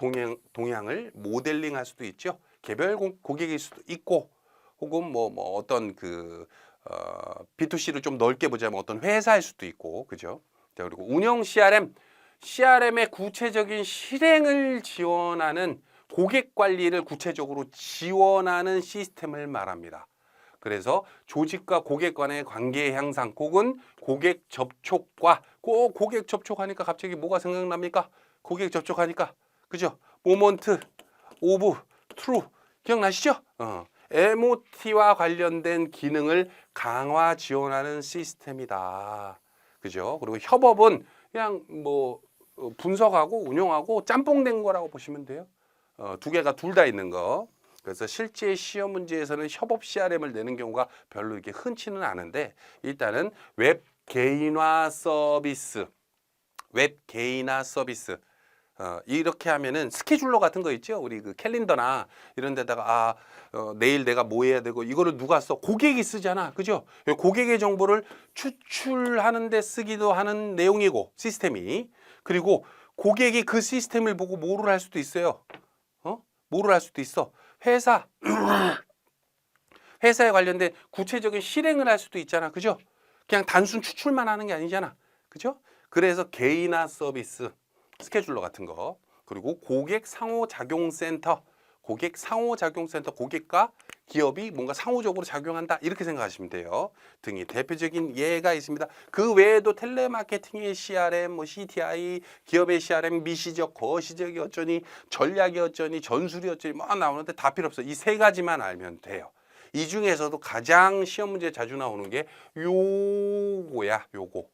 동향을 모델링 할 수도 있죠. 개별 고객일 수도 있고, 혹은 뭐 어떤 B2C를 좀 넓게 보자면 어떤 회사일 수도 있고, 그죠? 자, 그리고 운영 CRM의 구체적인 실행을 지원하는 고객 관리를 구체적으로 지원하는 시스템을 말합니다. 그래서 조직과 고객 간의 관계 향상, 혹은 고객 접촉과, 고객 접촉하니까 갑자기 뭐가 생각납니까? 고객 접촉하니까, 그죠? 모먼트 오브 트루 기억나시죠? MOT와 관련된 기능을 강화 지원하는 시스템이다. 그죠? 그리고 협업은 그냥 뭐 분석하고 운영하고 짬뽕된 거라고 보시면 돼요. 두 개가 둘 다 있는 거. 그래서 실제 시험 문제에서는 협업 CRM을 내는 경우가 별로 이렇게 흔치는 않은데, 일단은 웹 개인화 서비스, 이렇게 하면은 스케줄러 같은 거 있죠. 우리 그 캘린더나 이런 데다가 내일 내가 뭐 해야 되고, 이거를 누가 써? 고객이 쓰잖아. 그죠? 고객의 정보를 추출하는 데 쓰기도 하는 내용이고, 시스템이. 그리고 고객이 그 시스템을 보고 뭐를 할 수도 있어요. 뭐를 할 수도 있어? 회사에 관련된 구체적인 실행을 할 수도 있잖아. 그죠? 그냥 단순 추출만 하는 게 아니잖아. 그죠? 그래서 개인화 서비스, 스케줄러 같은 거, 그리고 고객 상호작용센터, 고객과 기업이 뭔가 상호적으로 작용한다, 이렇게 생각하시면 돼요. 등이 대표적인 예가 있습니다. 그 외에도 텔레마케팅의 CRM, 뭐 CTI, 기업의 CRM, 미시적, 거시적이 어쩌니, 전략이 어쩌니, 전술이 어쩌니 뭐 나오는데 다 필요 없어. 이 세 가지만 알면 돼요. 이 중에서도 가장 시험 문제 자주 나오는 게 요거야, 요거.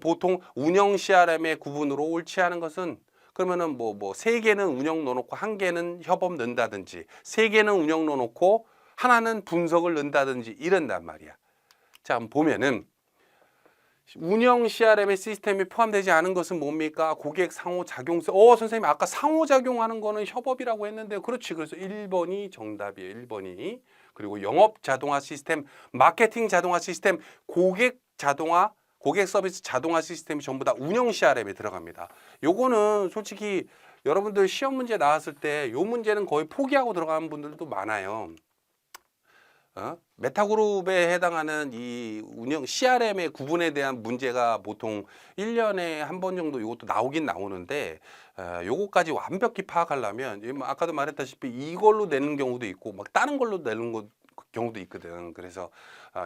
보통 운영 CRM의 구분으로 옳지 않은 것은, 그러면은 세 개는 운영 넣어놓고 한 개는 협업 넣는다든지, 세 개는 운영 넣어놓고 하나는 분석을 넣는다든지 이런단 말이야. 자, 보면은 운영 CRM의 시스템이 포함되지 않은 것은 뭡니까? 고객 상호작용성. 선생님 아까 상호작용하는 거는 협업이라고 했는데요. 그렇지. 그래서 1번이 정답이에요. 1번이. 그리고 영업 자동화 시스템, 마케팅 자동화 시스템, 고객 서비스 자동화 시스템이 전부 다 운영 CRM에 들어갑니다. 요거는 솔직히 여러분들 시험 문제 나왔을 때 요 문제는 거의 포기하고 들어가는 분들도 많아요. 메타그룹에 해당하는 이 운영 CRM의 구분에 대한 문제가 보통 1년에 한 번 정도 이것도 나오긴 나오는데, 요거까지 완벽히 파악하려면 아까도 말했다시피 이걸로 내는 경우도 있고 막 다른 걸로 내는 경우도 있거든. 그래서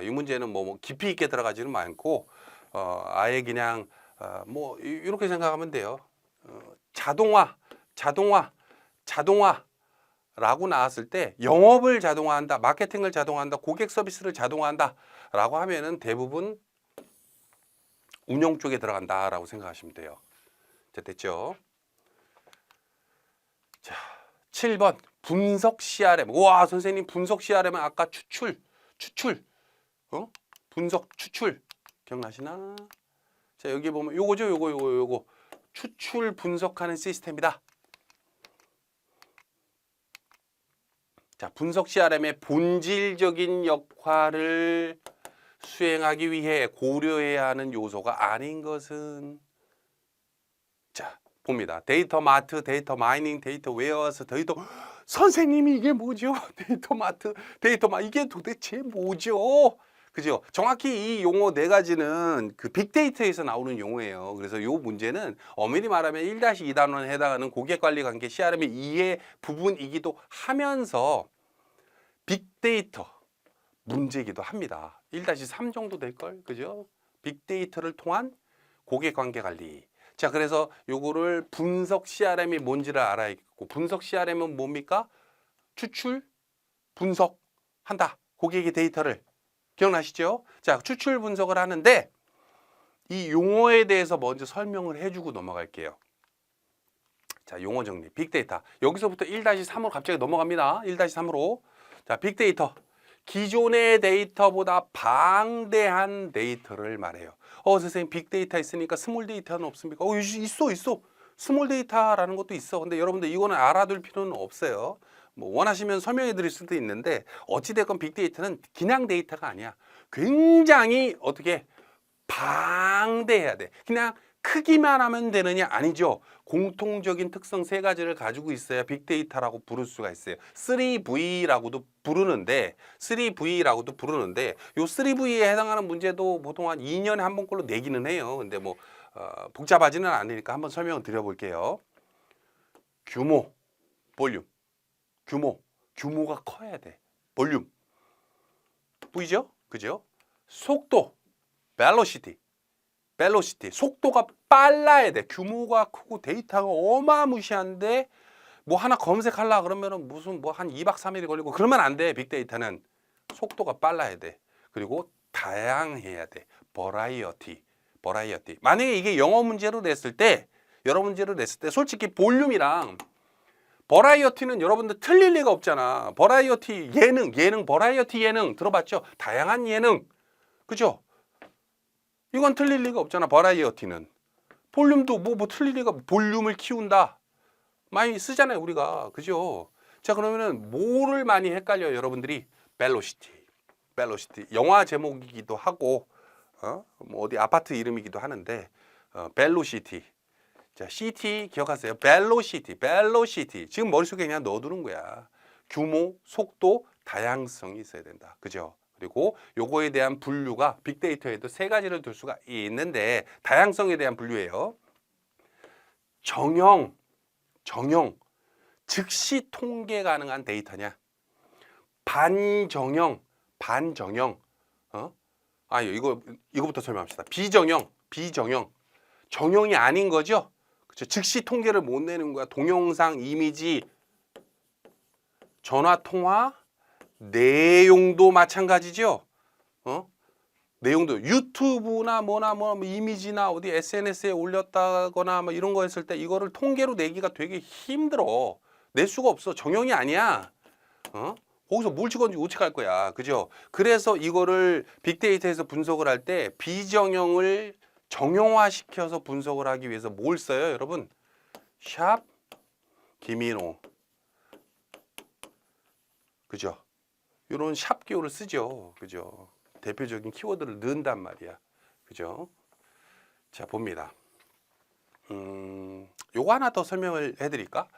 이 문제는 뭐 깊이 있게 들어가지는 않고 아예 그냥 이렇게 생각하면 돼요. 자동화 라고 나왔을 때 영업을 자동화한다, 마케팅을 자동화한다, 고객 서비스를 자동화한다 라고 하면은 대부분 운영 쪽에 들어간다 라고 생각하시면 돼요. 자, 됐죠? 자, 7번 분석 CRM. 와, 선생님 분석 CRM은 아까 추출 분석 추출 기억나시나? 자, 여기 보면 요거죠. 요거 추출 분석하는 시스템이다. 자, 분석 CRM의 본질적인 역할을 수행하기 위해 고려해야 하는 요소가 아닌 것은, 자, 봅니다. 데이터 마트, 데이터 마이닝, 데이터 웨어하우스, 선생님이 이게 뭐죠? 데이터 마트, 이게 도대체 뭐죠? 그죠? 정확히 이 용어 네 가지는 그 빅데이터에서 나오는 용어예요. 그래서 요 문제는 엄밀히 말하면 1-2단원에 해당하는 고객관리관계 CRM의 이해 부분이기도 하면서 빅데이터 문제이기도 합니다. 1-3 정도 될걸? 그죠? 빅데이터를 통한 고객관계 관리. 자, 그래서 요거를 분석 CRM이 뭔지를 알아야겠고, 분석 CRM은 뭡니까? 추출, 분석한다. 고객의 데이터를. 기억나시죠? 자, 추출 분석을 하는데 이 용어에 대해서 먼저 설명을 해주고 넘어갈게요. 자, 용어 정리. 빅데이터. 여기서부터 1-3으로 갑자기 넘어갑니다. 1-3으로. 자, 빅데이터. 기존의 데이터보다 방대한 데이터를 말해요. 선생님 빅데이터 있으니까 스몰 데이터는 없습니까? 있어. 스몰 데이터라는 것도 있어. 근데 여러분들 이거는 알아둘 필요는 없어요. 뭐 원하시면 설명해 드릴 수도 있는데 어찌됐건 빅데이터는 그냥 데이터가 아니야. 굉장히 어떻게 방대해야 돼. 그냥 크기만 하면 되느냐? 아니죠. 공통적인 특성 세 가지를 가지고 있어야 빅데이터라고 부를 수가 있어요. 3V라고도 부르는데 요 3V에 해당하는 문제도 보통 한 2년에 한 번꼴로 내기는 해요. 근데 뭐 복잡하지는 않으니까 한번 설명을 드려볼게요. 규모, 볼륨. 규모가 커야 돼. 볼륨. 보이죠? 그죠? 속도, velocity. 속도가 빨라야 돼. 규모가 크고 데이터가 어마무시한데 뭐 하나 검색하려 그러면은 무슨 뭐 한 2박 3일이 걸리고 그러면 안 돼. 빅데이터는 속도가 빨라야 돼. 그리고 다양해야 돼. 버라이어티. 만약에 이게 영어 문제로 냈을 때 솔직히 볼륨이랑 버라이어티는 여러분들 틀릴 리가 없잖아. 버라이어티 예능 버라이어티 예능 들어봤죠? 다양한 예능. 그죠? 이건 틀릴 리가 없잖아. 버라이어티는. 볼륨도 뭐 틀릴 리가, 볼륨을 키운다. 많이 쓰잖아요, 우리가. 그죠? 자, 그러면은 뭐를 많이 헷갈려요, 여러분들이? 벨로시티. 영화 제목이기도 하고 뭐 어디 아파트 이름이기도 하는데 벨로시티. 자, CT 기억하세요. 벨로시티. 지금 머릿속에 그냥 넣어두는 거야. 규모, 속도, 다양성이 있어야 된다. 그죠? 그리고 요거에 대한 분류가 빅데이터에도 세 가지를 둘 수가 있는데 다양성에 대한 분류예요. 정형. 즉시 통계 가능한 데이터냐? 반정형. 이거부터 설명합시다. 비정형. 정형이 아닌 거죠? 그렇죠? 즉시 통계를 못 내는 거야. 동영상, 이미지, 전화 통화, 내용도 마찬가지죠. 내용도 유튜브나 뭐나 이미지나 어디 SNS에 올렸다거나 뭐 이런 거 했을 때 이거를 통계로 내기가 되게 힘들어. 낼 수가 없어. 정형이 아니야. 거기서 뭘 찍었는지 어떻게 할 거야. 그죠? 그래서 이거를 빅데이터에서 분석을 할 때 비정형을 정형화시켜서 분석을 하기 위해서 뭘 써요, 여러분? 샵 김인호. 그죠? 이런 샵 기호를 쓰죠. 그죠? 대표적인 키워드를 넣는단 말이야. 그죠? 자, 봅니다. 요거 하나 더 설명을 해드릴까?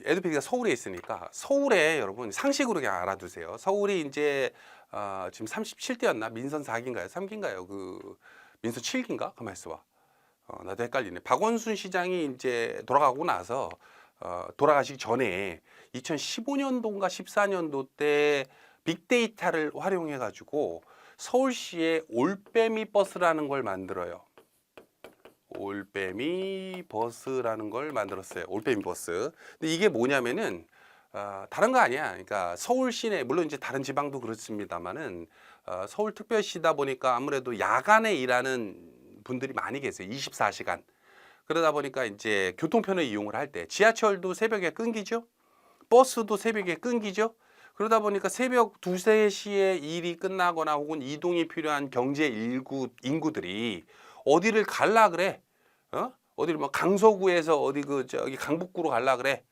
에듀피디가 서울에 있으니까 서울에 여러분 상식으로 그냥 알아두세요. 서울이 이제 지금 37대였나? 민선 4기인가요? 3기인가요? 그 민선 7기인가? 가만 있어봐. 나도 헷갈리네. 박원순 시장이 이제 돌아가고 나서 돌아가시기 전에 2015년도인가 14년도 때 빅데이터를 활용해 가지고 서울시에 올빼미 버스라는 걸 만들어요. 올빼미 버스라는 걸 만들었어요. 올빼미 버스. 근데 이게 뭐냐면은 다른 거 아니야. 그러니까 서울 시내, 물론 이제 다른 지방도 그렇습니다만은 서울특별시다 보니까 아무래도 야간에 일하는 분들이 많이 계세요. 24시간. 그러다 보니까 이제 교통편을 이용을 할 때 지하철도 새벽에 끊기죠. 버스도 새벽에 끊기죠. 그러다 보니까 새벽 2, 3시에 일이 끝나거나 혹은 이동이 필요한 경제 인구들이 어디를 갈라 그래? 어디를 뭐 강서구에서 어디 저기 강북구로 갈라 그래?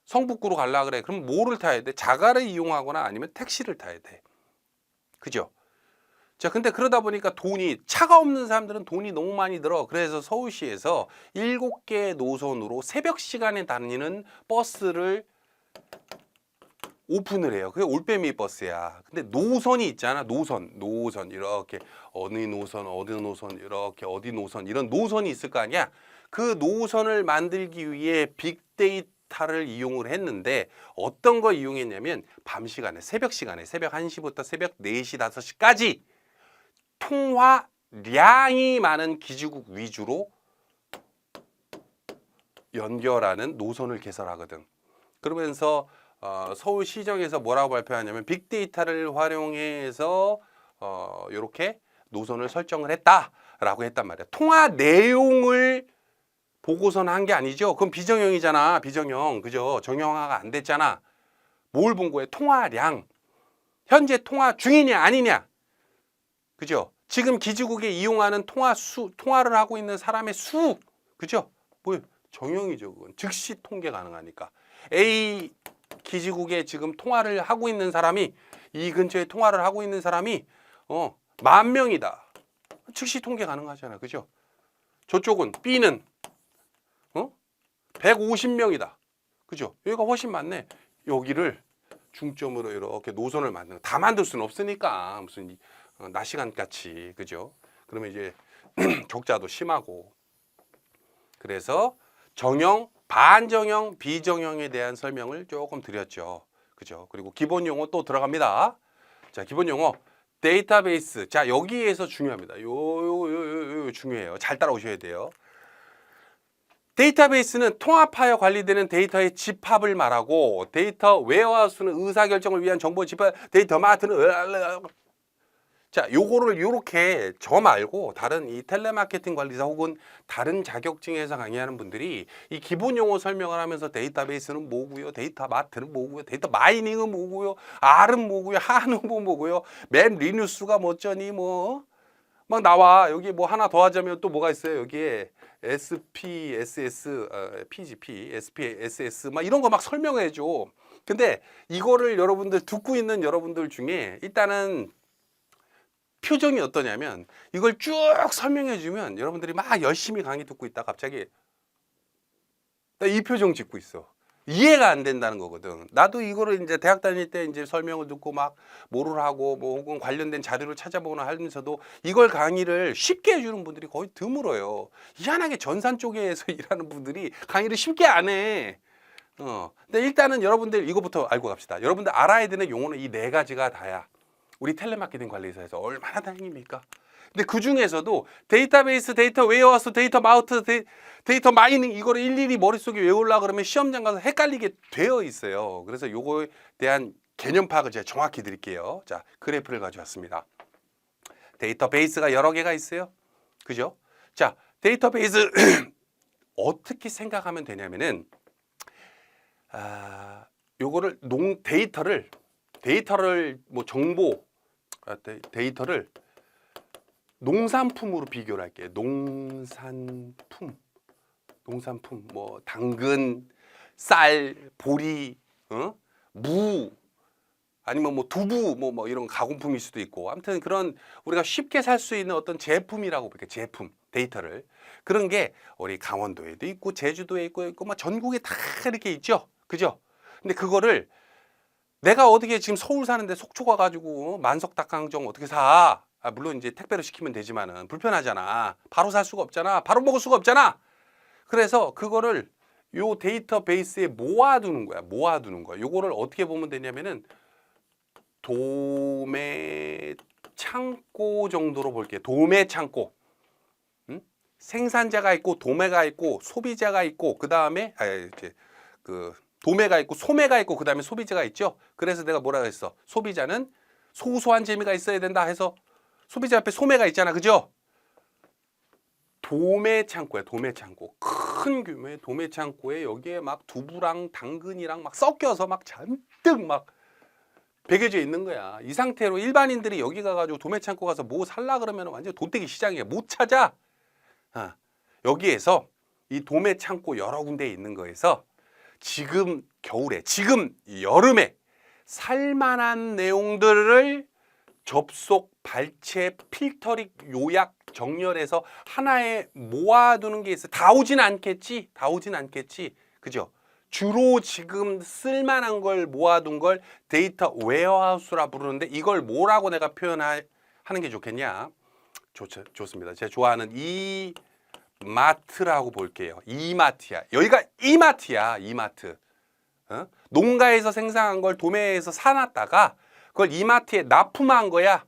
성북구로 갈라 그래? 그럼 뭐를 타야 돼? 자가를 이용하거나 아니면 택시를 타야 돼. 그죠? 자, 근데 그러다 보니까 차가 없는 사람들은 돈이 너무 많이 들어. 그래서 서울시에서 7개의 노선으로 새벽 시간에 다니는 버스를 오픈을 해요. 그게 올빼미 버스야. 근데 노선이 있잖아. 노선 이렇게 어느 노선 이렇게 어디 노선 이런 노선이 있을 거 아니야. 그 노선을 만들기 위해 빅데이터를 이용을 했는데 어떤 거 이용했냐면 밤 시간에 새벽 1시부터 새벽 4시 5시까지 통화량이 많은 기지국 위주로 연결하는 노선을 개설하거든. 그러면서 서울시정에서 뭐라고 발표하냐면 빅데이터를 활용해서 이렇게 노선을 설정을 했다라고 했단 말이야. 통화 내용을 보고서는 한 게 아니죠. 그럼 비정형이잖아. 비정형. 그죠? 정형화가 안 됐잖아. 뭘 본 거예요? 통화량. 현재 통화 중이냐 아니냐. 그죠? 지금 기지국에 이용하는 통화를 하고 있는 사람의 수. 그죠? 뭐 정형이죠. 그건 즉시 통계 가능하니까. A 기지국에 지금 통화를 하고 있는 사람이 이 근처에 통화를 하고 있는 사람이 10,000명이다. 즉시 통계 가능하잖아. 그죠? 저쪽은 B는 150명이다. 그죠? 여기가 훨씬 많네. 여기를 중점으로 이렇게 노선을 만드는 다 만들 수는 없으니까 무슨 낮 시간 같이 그죠? 그러면 이제 적자도 심하고 그래서 정형, 반정형, 비정형에 대한 설명을 조금 드렸죠. 그죠? 그리고 기본 용어 또 들어갑니다. 자, 기본 용어 데이터베이스. 자, 여기에서 중요합니다. 요 중요해요. 잘 따라오셔야 돼요. 데이터베이스는 통합하여 관리되는 데이터의 집합을 말하고 데이터 웨어하우스는 의사결정을 위한 정보 집합, 데이터 마트는 자, 요거를 요렇게 저 말고 다른 이 텔레마케팅 관리사 혹은 다른 자격증에서 강의하는 분들이 이 기본 용어 설명을 하면서 데이터베이스는 뭐고요, 데이터 마트는 뭐고요, 데이터 마이닝은 뭐고요, R은 뭐고요, 하는 뭐고요, 맵 리뉴스가 뭐쩌니 뭐 막 나와. 여기 뭐 하나 더 하자면 또 뭐가 있어요? 여기에 SPSS, PGP, SPSS 막 이런 거 막 설명해 줘. 근데 이거를 여러분들 듣고 있는 여러분들 중에 일단은 표정이 어떠냐면 이걸 쭉 설명해 주면 여러분들이 막 열심히 강의 듣고 있다 갑자기 나 이 표정 짓고 있어. 이해가 안 된다는 거거든. 나도 이거를 이제 대학 다닐 때 이제 설명을 듣고 막 뭐를 하고 뭐 혹은 관련된 자료를 찾아보거나 하면서도 이걸 강의를 쉽게 해주는 분들이 거의 드물어요. 희한하게 전산 쪽에서 일하는 분들이 강의를 쉽게 안 해. 근데 일단은 여러분들 이거부터 알고 갑시다. 여러분들 알아야 되는 용어는 이 4가지가 다야. 우리 텔레마케팅 관리사에서 얼마나 다행입니까? 근데 그 중에서도 데이터베이스, 데이터 웨어하우스, 데이터 마우트, 데이터 마이닝 이거를 일일이 머릿속에 외우려고 그러면 시험장 가서 헷갈리게 되어 있어요. 그래서 요거에 대한 개념 파악을 제가 정확히 드릴게요. 자, 그래프를 가져왔습니다. 데이터베이스가 여러 개가 있어요. 그죠? 자, 데이터베이스 어떻게 생각하면 되냐면은 요거를 데이터를 뭐 정보 데이터를 농산품으로 비교를 할게요. 농산품 뭐 당근, 쌀, 보리, 무 아니면 뭐 두부 뭐 이런 가공품일 수도 있고 아무튼 그런 우리가 쉽게 살 수 있는 어떤 제품이라고 볼게요. 제품 데이터를 그런 게 우리 강원도에도 있고 제주도에 있고 뭐 전국에 다 이렇게 있죠. 그죠? 근데 그거를 내가 어떻게 지금 서울 사는데 속초 가가지고 만석 닭강정 어떻게 사? 물론 이제 택배로 시키면 되지만은 불편하잖아. 바로 살 수가 없잖아. 바로 먹을 수가 없잖아. 그래서 그거를 요 데이터베이스에 모아두는 거야. 요거를 어떻게 보면 되냐면은 도매 창고 정도로 볼게요. 도매 창고. 생산자가 있고 도매가 있고 소비자가 있고 그다음에 도매가 있고 소매가 있고 그다음에 소비자가 있죠. 그래서 내가 뭐라 그랬어? 소비자는 소소한 재미가 있어야 된다 해서 소비자 앞에 소매가 있잖아. 그죠? 도매 창고야. 도매 창고. 큰 규모의 도매 창고에 여기에 막 두부랑 당근이랑 막 섞여서 막 잔뜩 막 배겨져 있는 거야. 이 상태로 일반인들이 여기 가가지고 도매 창고 가서 뭐 살라 그러면 완전 돈떼기 시장이야. 못 찾아. 여기에서 이 도매 창고 여러 군데에 있는 거에서 지금 겨울에, 지금 여름에 살만한 내용들을 접속, 발췌, 필터링, 요약, 정렬해서 하나에 모아두는 게 있어. 다 오진 않겠지. 그죠? 주로 지금 쓸만한 걸 모아둔 걸 데이터 웨어하우스라 부르는데 이걸 뭐라고 내가 표현하는 게 좋겠냐? 좋습니다. 제가 좋아하는 이마트라고 볼게요. 이마트야. 여기가 이마트야. 이마트. 농가에서 생산한 걸 도매에서 사놨다가 그걸 이마트에 납품한 거야.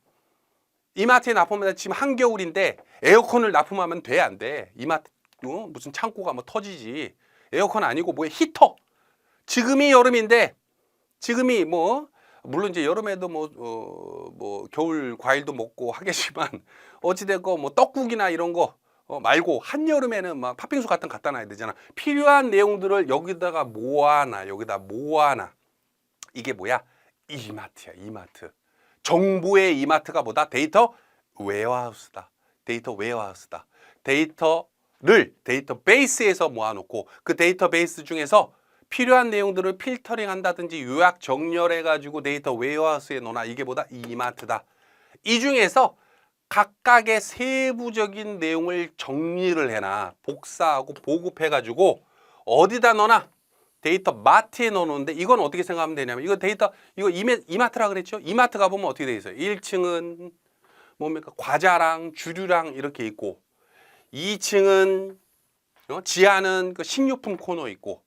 이마트에 납품하면 지금 한겨울인데 에어컨을 납품하면 돼, 안 돼? 이마트 무슨 창고가 뭐 터지지. 에어컨 아니고 뭐에 히터. 지금이 여름인데 지금이 뭐 물론 이제 여름에도 뭐 겨울 과일도 먹고 하겠지만 어찌됐건 뭐 떡국이나 이런 거 말고 한여름에는 막 팥빙수 같은 거 갖다 놔야 되잖아. 필요한 내용들을 여기다가 모아놔. 여기다 모아놔. 이게 뭐야? 이마트야, 이마트. 정보의 이마트가 뭐다? 데이터 웨어하우스다. 데이터 웨어하우스다. 데이터를 데이터베이스에서 모아놓고 그 데이터베이스 중에서 필요한 내용들을 필터링 한다든지 요약 정렬해 가지고 데이터 웨어하우스에 넣어놔. 이게 뭐다? 이마트다. 이 중에서 각각의 세부적인 내용을 정리를 해놔. 복사하고 보급해 가지고 어디다 넣어놔? 데이터 마트에 넣어놓는데 이건 어떻게 생각하면 되냐면 이거 데이터 이거 이마트라 그랬죠? 이마트 가보면 어떻게 돼 있어요? 1층은 뭡니까? 과자랑 주류랑 이렇게 있고 2층은 지하는 그 식료품 코너 있고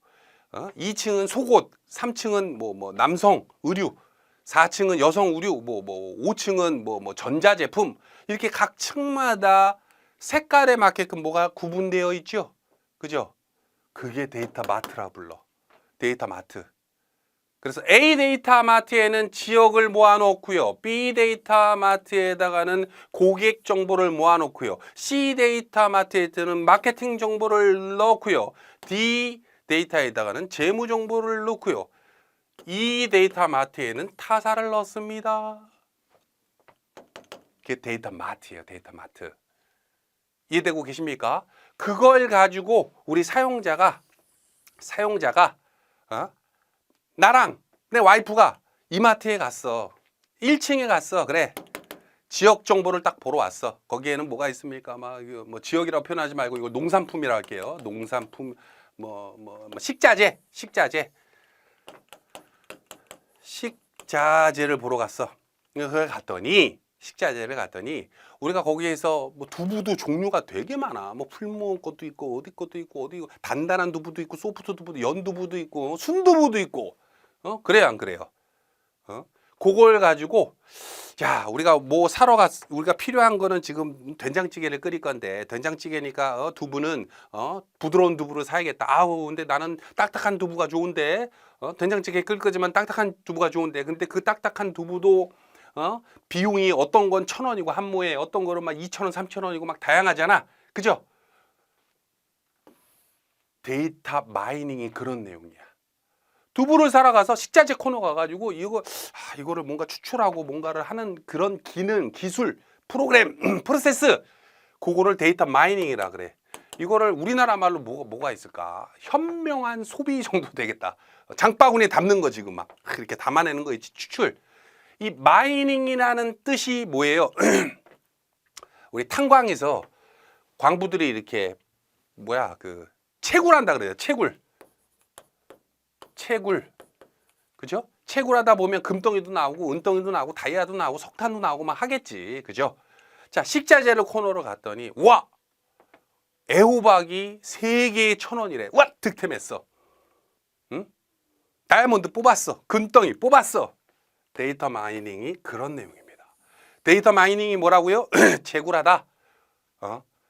2층은 속옷, 3층은 뭐 남성 의류, 4층은 여성 의류, 5층은 뭐 전자제품 이렇게 각 층마다 색깔에 맞게끔 뭐가 구분되어 있죠, 그죠? 그게 데이터 마트라 불러. 데이터 마트. 그래서 A 데이터 마트에는 지역을 모아놓고요. B 데이터 마트에다가는 고객 정보를 모아놓고요. C 데이터 마트에는 마케팅 정보를 넣고요. D 데이터에다가는 재무 정보를 넣고요. E 데이터 마트에는 타사를 넣습니다. 그게 데이터 마트예요. 데이터 마트. 이해되고 계십니까? 그걸 가지고 우리 사용자가 나랑 내 와이프가 이마트에 갔어. 1층에 갔어. 그래. 지역 정보를 딱 보러 왔어. 거기에는 뭐가 있습니까? 뭐 지역이라고 표현하지 말고 이거 농산품이라고 할게요. 농산품 식자재를 보러 갔어. 그걸 갔더니 식자재를 갔더니 우리가 거기에서 뭐 두부도 종류가 되게 많아. 뭐 풀무원 것도 있고 어디 것도 있고 어디 단단한 두부도 있고 소프트 두부도 연두부도 있고 순두부도 있고 그래요 안 그래요? 그걸 가지고 자 우리가 뭐 사러 우리가 필요한 거는 지금 된장찌개를 끓일 건데 된장찌개니까 두부는 부드러운 두부를 사야겠다. 아우 근데 나는 딱딱한 두부가 좋은데 된장찌개 끓일 거지만 딱딱한 두부가 좋은데 근데 그 딱딱한 두부도 비용이 어떤 건 1,000원이고 한 모에 어떤 거는 막 2,000원, 3,000원이고 막 다양하잖아. 그죠? 데이터 마이닝이 그런 내용이야. 두부를 사러 가서 식자재 코너 가가지고 이거를 뭔가 추출하고 뭔가를 하는 그런 기능, 기술, 프로그램, 프로세스 그거를 데이터 마이닝이라 그래. 이거를 우리나라 말로 뭐가 있을까? 현명한 소비 정도 되겠다. 장바구니에 담는 거 지금 막 이렇게 담아내는 거 있지 추출. 이 마이닝이라는 뜻이 뭐예요? 우리 탄광에서 광부들이 이렇게 채굴한다 그래요. 채굴. 그죠? 채굴하다 보면 금덩이도 나오고 은덩이도 나오고 다이아도 나오고 석탄도 나오고 막 하겠지. 그죠? 자, 식자재를 코너로 갔더니 와! 애호박이 3개에 1,000원이래. 와! 득템했어. 응? 다이아몬드 뽑았어. 금덩이 뽑았어. 데이터 마이닝이 그런 내용입니다. 데이터 마이닝이 뭐라고요? 채굴하다.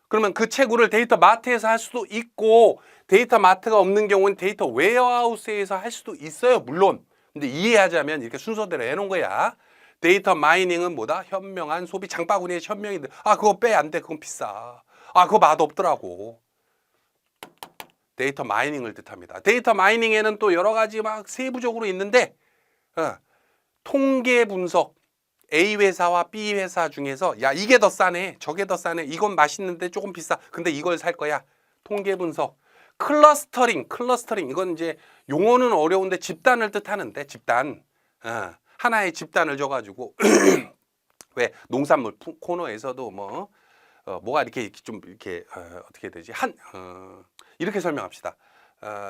그러면 그 채굴을 데이터 마트에서 할 수도 있고 데이터 마트가 없는 경우는 데이터 웨어하우스에서 할 수도 있어요. 물론. 근데 이해하자면 이렇게 순서대로 해놓은 거야. 데이터 마이닝은 뭐다? 현명한 소비. 장바구니에 현명이 그거 빼 안 돼. 그건 비싸. 그거 맛없더라고. 데이터 마이닝을 뜻합니다. 데이터 마이닝에는 또 여러 가지 막 세부적으로 있는데 통계 분석. A 회사와 B 회사 중에서 야 이게 더 싸네 저게 더 싸네 이건 맛있는데 조금 비싸 근데 이걸 살 거야. 통계 분석. 클러스터링 이건 이제 용어는 어려운데 집단을 뜻하는데 집단 하나의 집단을 줘가지고 왜 농산물 코너에서도 뭐가 이렇게 좀 이렇게 어떻게 해야 되지 이렇게 설명합시다.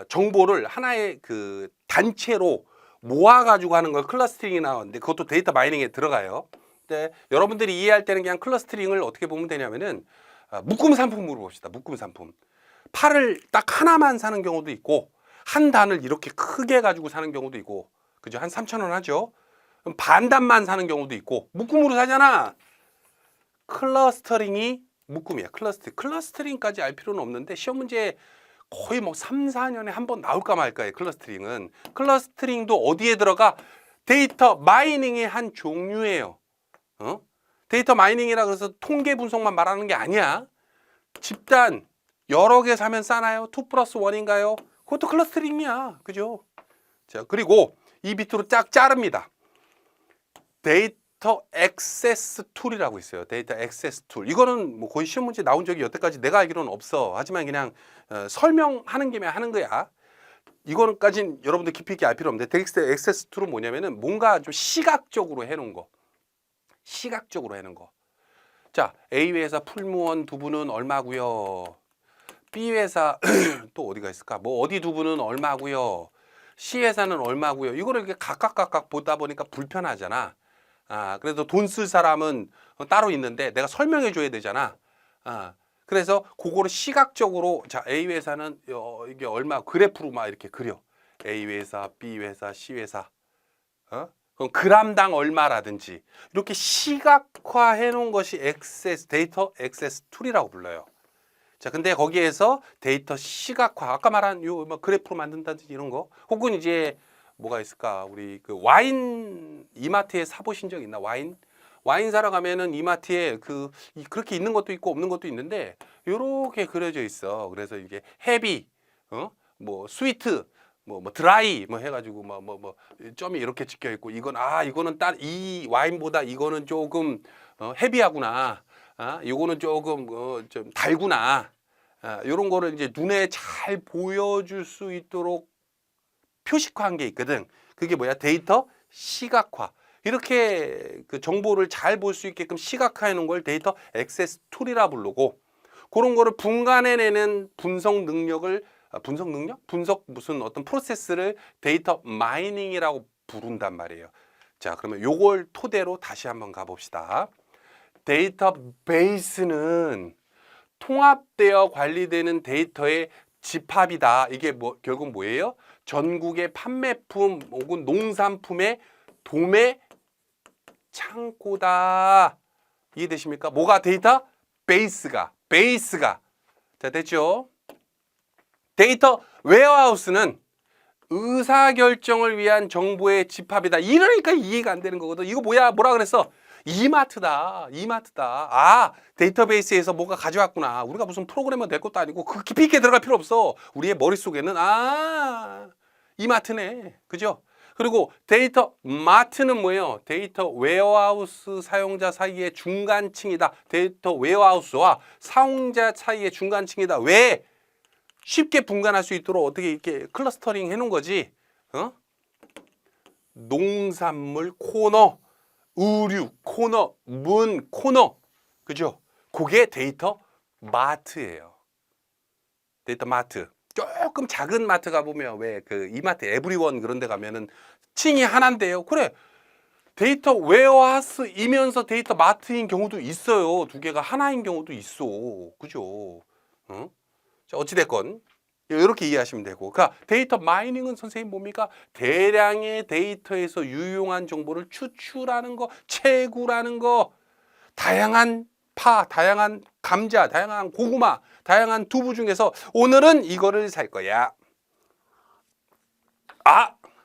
정보를 하나의 그 단체로 모아가지고 하는 걸 클러스터링이 나오는데 그것도 데이터 마이닝에 들어가요. 근데 여러분들이 이해할 때는 그냥 클러스터링을 어떻게 보면 되냐면은 묶음 상품으로 봅시다. 묶음 상품. 팔을 딱 하나만 사는 경우도 있고 한 단을 이렇게 크게 가지고 사는 경우도 있고 그죠? 한 3,000원 하죠. 그럼 반 단만 사는 경우도 있고 묶음으로 사잖아. 클러스터링이 묶음이야. 클러스터링까지 알 필요는 없는데 시험 문제에 거의 3, 4년에 한 번 나올까 말까의 클러스터링은. 클러스터링도 어디에 들어가? 데이터 마이닝의 한 종류예요. 데이터 마이닝이라 그래서 통계 분석만 말하는 게 아니야. 집단 여러 개 사면 싸나요? 2 플러스 1인가요? 그것도 클러스터링이야. 그죠? 자, 그리고 이 밑으로 쫙 자릅니다. 데이터 액세스 툴이라고 있어요. 데이터 액세스 툴. 이거는 뭐 거의 시험 문제 나온 적이 여태까지 내가 알기로는 없어. 하지만 그냥 설명하는 김에 하는 거야. 이거는까진 여러분들 깊이 있게 알 필요 없는데 데이터 액세스 툴은 뭐냐면은 뭔가 좀 시각적으로 해놓은 거. 시각적으로 해놓은 거. 자, A 회사 풀무원 두부는 얼마고요? B 회사 또 어디가 있을까? 뭐 어디 두부는 얼마고요? C 회사는 얼마고요? 이거를 이렇게 각각 보다 보니까 불편하잖아. 그래서 돈 쓸 사람은 따로 있는데 내가 설명해 줘야 되잖아. 그래서 그거를 시각적으로 자, A 회사는 이게 얼마 그래프로 막 이렇게 그려. A 회사, B 회사, C 회사. 그럼 그람당 얼마라든지 이렇게 시각화해 놓은 것이 데이터 액세스 툴이라고 불러요. 자, 근데 거기에서 데이터 시각화, 아까 말한 요 뭐 그래프로 만든다든지 이런 거, 혹은 이제 뭐가 있을까? 우리 그 와인 이마트에 사 보신 적 있나? 와인 사러 가면은 이마트에 그렇게 있는 것도 있고 없는 것도 있는데 요렇게 그려져 있어. 그래서 이게 헤비, 뭐 스위트, 뭐 드라이 뭐 해가지고 뭐 점이 이렇게 찍혀 있고 이거는 이 와인보다 이거는 조금 헤비하구나. 요거는 조금 좀 달구나. 요런 거를 이제 눈에 잘 보여줄 수 있도록 표식화한 게 있거든. 그게 뭐야? 데이터 시각화. 이렇게 그 정보를 잘 볼 수 있게끔 시각화해 놓은 걸 데이터 액세스 툴이라 부르고, 그런 거를 분간해내는 분석 능력 무슨 어떤 프로세스를 데이터 마이닝이라고 부른단 말이에요. 자, 그러면 요걸 토대로 다시 한번 가봅시다. 데이터베이스는 통합되어 관리되는 데이터의 집합이다. 이게 결국 뭐예요? 전국의 판매품 혹은 농산품의 도매 창고다. 이해되십니까? 뭐가 데이터? 베이스가. 자, 됐죠? 데이터 웨어하우스는 의사결정을 위한 정보의 집합이다. 이러니까 이해가 안 되는 거거든. 이거 뭐라 그랬어? 이마트다. 데이터베이스에서 뭐가 가져왔구나. 우리가 무슨 프로그래머 될 것도 아니고 그 깊이 있게 들어갈 필요 없어. 우리의 머릿속에는 이마트네. 그죠? 그리고 데이터 마트는 뭐예요? 데이터 웨어하우스 사용자 사이의 중간층이다. 데이터 웨어하우스와 사용자 사이의 중간층이다. 왜? 쉽게 분간할 수 있도록 어떻게 이렇게 클러스터링 해놓은 거지. 농산물 코너, 의류 코너, 문 코너, 그죠? 그게 데이터 마트예요. 데이터 마트. 조금 작은 마트 가보면 왜 그 이마트 에브리원 그런 데 가면은 층이 하나인데요. 그래. 데이터 웨어하우스이면서 데이터 마트인 경우도 있어요. 두 개가 하나인 경우도 있어. 그죠? 자, 어찌됐건 이렇게 이해하시면 되고, 그러니까 데이터 마이닝은 선생님 뭡니까? 대량의 데이터에서 유용한 정보를 추출하는 거, 채굴하는 거, 다양한 다양한 감자, 다양한 고구마, 다양한 두부 중에서 오늘은 이거를 살 거야.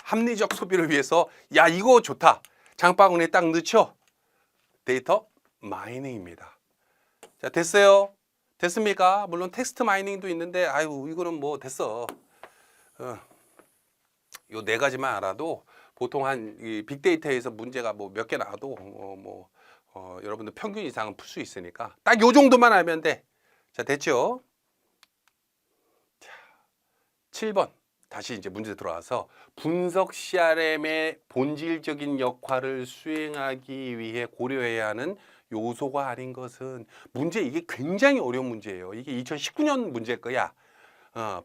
합리적 소비를 위해서 이거 좋다. 장바구니에 딱 넣죠. 데이터 마이닝입니다. 자, 됐어요? 됐습니까? 물론 텍스트 마이닝도 있는데 이거는 뭐 됐어. 요 네 가지만 알아도 보통 이 빅데이터에서 문제가 뭐 몇 개 나와도 여러분들 평균 이상은 풀 수 있으니까 딱 요 정도만 알면 돼. 자, 됐죠? 자, 7번 다시 이제 문제 들어와서 분석 CRM의 본질적인 역할을 수행하기 위해 고려해야 하는 요소가 아닌 것은, 이게 굉장히 어려운 문제예요. 이게 2019년 문제일 거야.